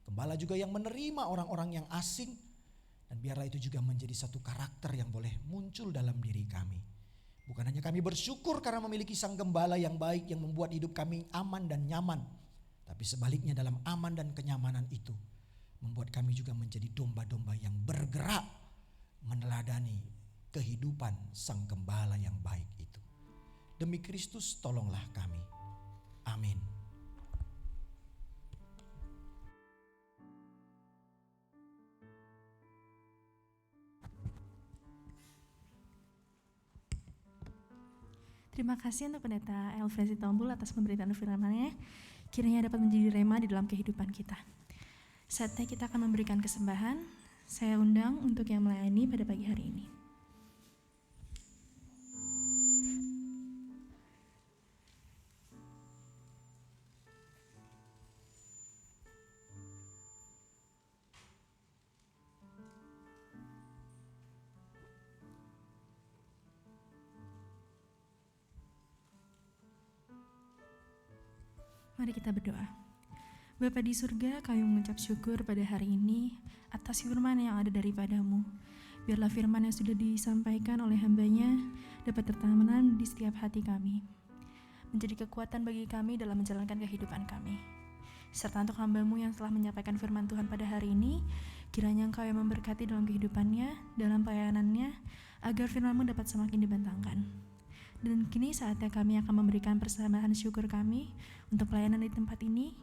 gembala juga yang menerima orang-orang yang asing, dan biarlah itu juga menjadi satu karakter yang boleh muncul dalam diri kami. Bukan hanya kami bersyukur karena memiliki Sang Gembala yang baik yang membuat hidup kami aman dan nyaman, tapi sebaliknya dalam aman dan kenyamanan itu membuat kami juga menjadi domba-domba yang bergerak meneladani kehidupan Sang Gembala yang baik itu. Demi Kristus tolonglah kami. Amin. Terima kasih untuk Pendeta Elfrezi Tombul atas pemberitaan firman-Nya. Kiranya dapat menjadi rema di dalam kehidupan kita. Saatnya kita akan memberikan kesembahan. Saya undang untuk yang melayani pada pagi hari ini. Mari kita berdoa. Bapa di surga, kami mengucap syukur pada hari ini atas firman yang ada daripada-Mu. Biarlah firman yang sudah disampaikan oleh hamba-Nya dapat tertanam di setiap hati kami, menjadi kekuatan bagi kami dalam menjalankan kehidupan kami. Serta untuk hamba-Mu yang telah menyampaikan firman Tuhan pada hari ini, kiranya Engkau yang memberkati dalam kehidupannya, dalam pelayanannya, agar firman-Mu dapat semakin dibentangkan. Dan kini saatnya kami akan memberikan persembahan syukur kami untuk pelayanan di tempat ini.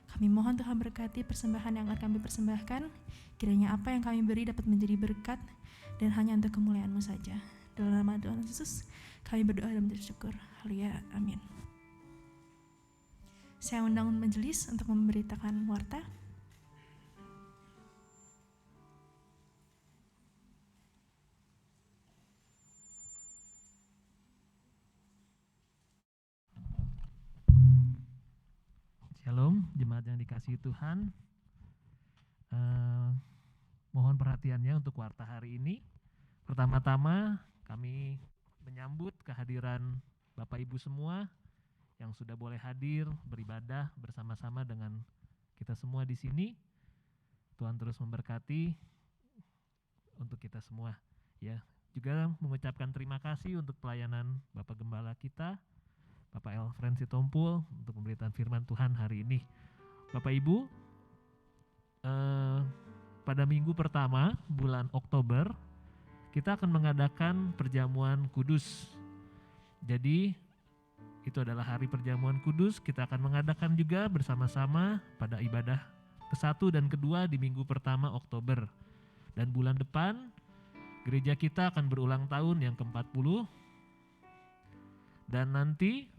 Kami mohon Tuhan berkati persembahan yang akan kami persembahkan. Kiranya apa yang kami beri dapat menjadi berkat dan hanya untuk kemuliaan-Mu saja. Dalam nama Tuhan Yesus, kami berdoa dan bersyukur. Haleluya, amin. Saya undang majelis untuk memberitakan warta. Shalom, jemaat yang dikasihi Tuhan. Mohon perhatiannya untuk warta hari ini. Pertama-tama kami menyambut kehadiran Bapak Ibu semua yang sudah boleh hadir beribadah bersama-sama dengan kita semua di sini. Tuhan terus memberkati untuk kita semua. Ya, juga mengucapkan terima kasih untuk pelayanan Bapak Gembala kita, Bapak Elfrezi Tombul, untuk pemberitaan firman Tuhan hari ini. Bapak Ibu, pada minggu pertama bulan Oktober, kita akan mengadakan perjamuan kudus. Jadi itu adalah hari perjamuan kudus. Kita akan mengadakan juga bersama-sama pada ibadah ke-1 dan ke-2 di minggu pertama Oktober. Dan bulan depan gereja kita akan berulang tahun yang ke-40. Dan nanti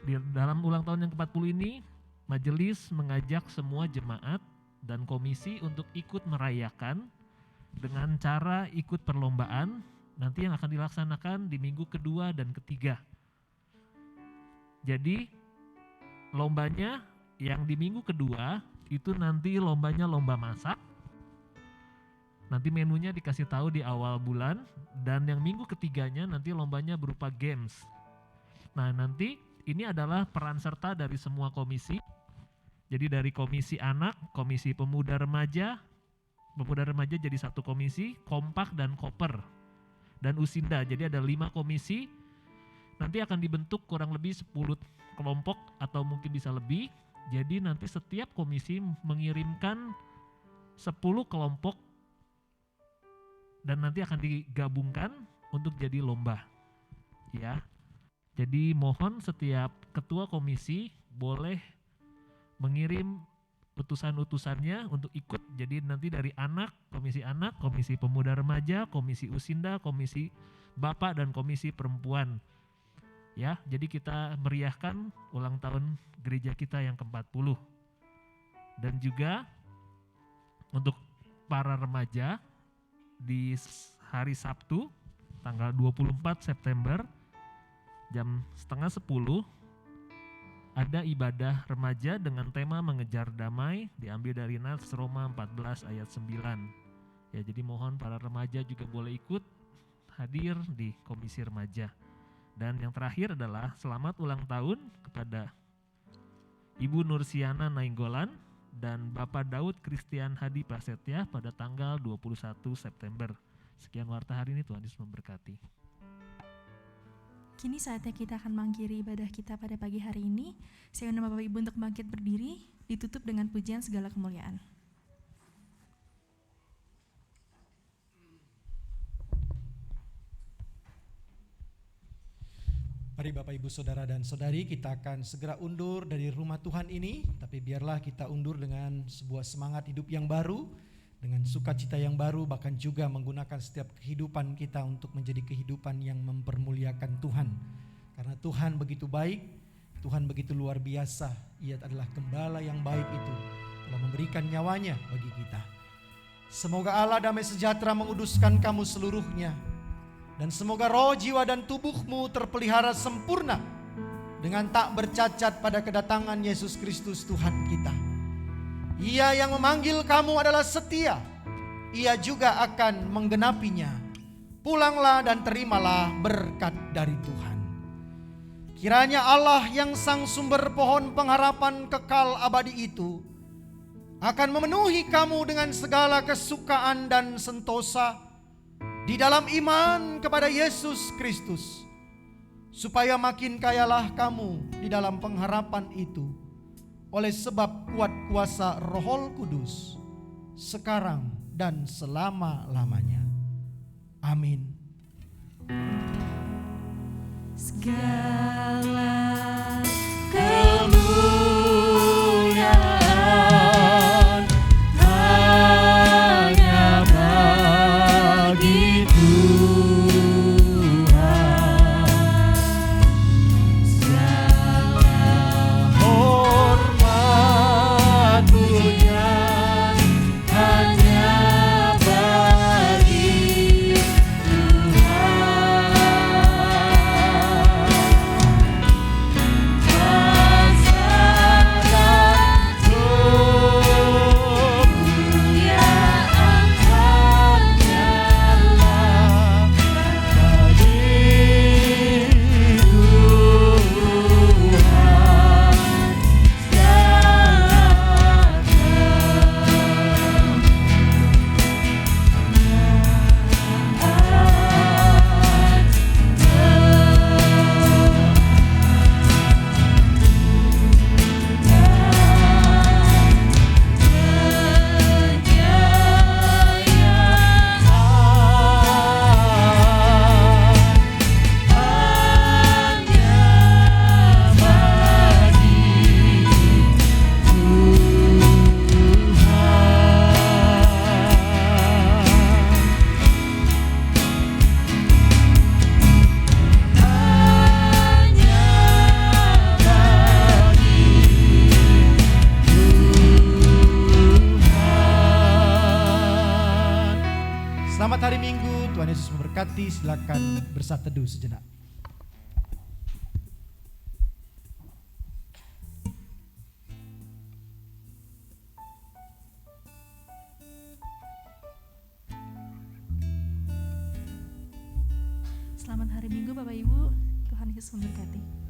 di dalam ulang tahun yang ke-40 ini majelis mengajak semua jemaat dan komisi untuk ikut merayakan dengan cara ikut perlombaan nanti yang akan dilaksanakan di minggu kedua dan ketiga. Jadi lombanya yang di minggu kedua itu nanti lombanya lomba masak. Nanti menunya dikasih tahu di awal bulan, dan yang minggu ketiganya nanti lombanya berupa games. Nah, nanti ini adalah peran serta dari semua komisi. Jadi dari komisi anak, komisi pemuda remaja jadi satu komisi, kompak dan koper, dan usinda. Jadi ada 5 komisi. Nanti akan dibentuk kurang lebih 10 kelompok atau mungkin bisa lebih. Jadi nanti setiap komisi mengirimkan 10 kelompok dan nanti akan digabungkan untuk jadi lomba. Ya. Jadi mohon setiap ketua komisi boleh mengirim utusan-utusannya untuk ikut. Jadi nanti dari anak, komisi pemuda remaja, komisi usinda, komisi bapak dan komisi perempuan. Ya, jadi kita meriahkan ulang tahun gereja kita yang ke-40. Dan juga untuk para remaja di hari Sabtu tanggal 24 September jam 9:30 ada ibadah remaja dengan tema mengejar damai, diambil dari Nats Roma 14 ayat 9. Ya, jadi mohon para remaja juga boleh ikut hadir di komisi remaja. Dan yang terakhir adalah selamat ulang tahun kepada Ibu Nursiana Nainggolan dan Bapak Daud Christian Hadi Prasetya pada tanggal 21 September. Sekian warta hari ini, Tuhan Yesus memberkati. Kini saatnya kita akan mengakhiri ibadah kita pada pagi hari ini. Saya undang Bapak Ibu untuk bangkit berdiri, ditutup dengan pujian segala kemuliaan. Mari Bapak Ibu Saudara dan Saudari, kita akan segera undur dari rumah Tuhan ini, tapi biarlah kita undur dengan sebuah semangat hidup yang baru, dengan sukacita yang baru, bahkan juga menggunakan setiap kehidupan kita untuk menjadi kehidupan yang mempermuliakan Tuhan. Karena Tuhan begitu baik, Tuhan begitu luar biasa, Ia adalah gembala yang baik itu, telah memberikan nyawanya bagi kita. Semoga Allah damai sejahtera menguduskan kamu seluruhnya. Dan semoga roh, jiwa, dan tubuhmu terpelihara sempurna dengan tak bercacat pada kedatangan Yesus Kristus Tuhan kita. Ia yang memanggil kamu adalah setia. Ia juga akan menggenapinya. Pulanglah dan terimalah berkat dari Tuhan. Kiranya Allah yang sang sumber pohon pengharapan kekal abadi itu akan memenuhi kamu dengan segala kesukaan dan sentosa di dalam iman kepada Yesus Kristus, supaya makin kayalah kamu di dalam pengharapan itu oleh sebab kuat kuasa Roh Kudus sekarang dan selama-lamanya. Amin. Segala Kemuliaan hanya bagi Tuhan, segala hormat pujian hanya bagi Tuhan. Selamat hari Minggu, Tuhan Yesus memberkati. Silakan bersatu teduh sejenak. Selamat hari Minggu Bapak Ibu, Tuhan Yesus memberkati.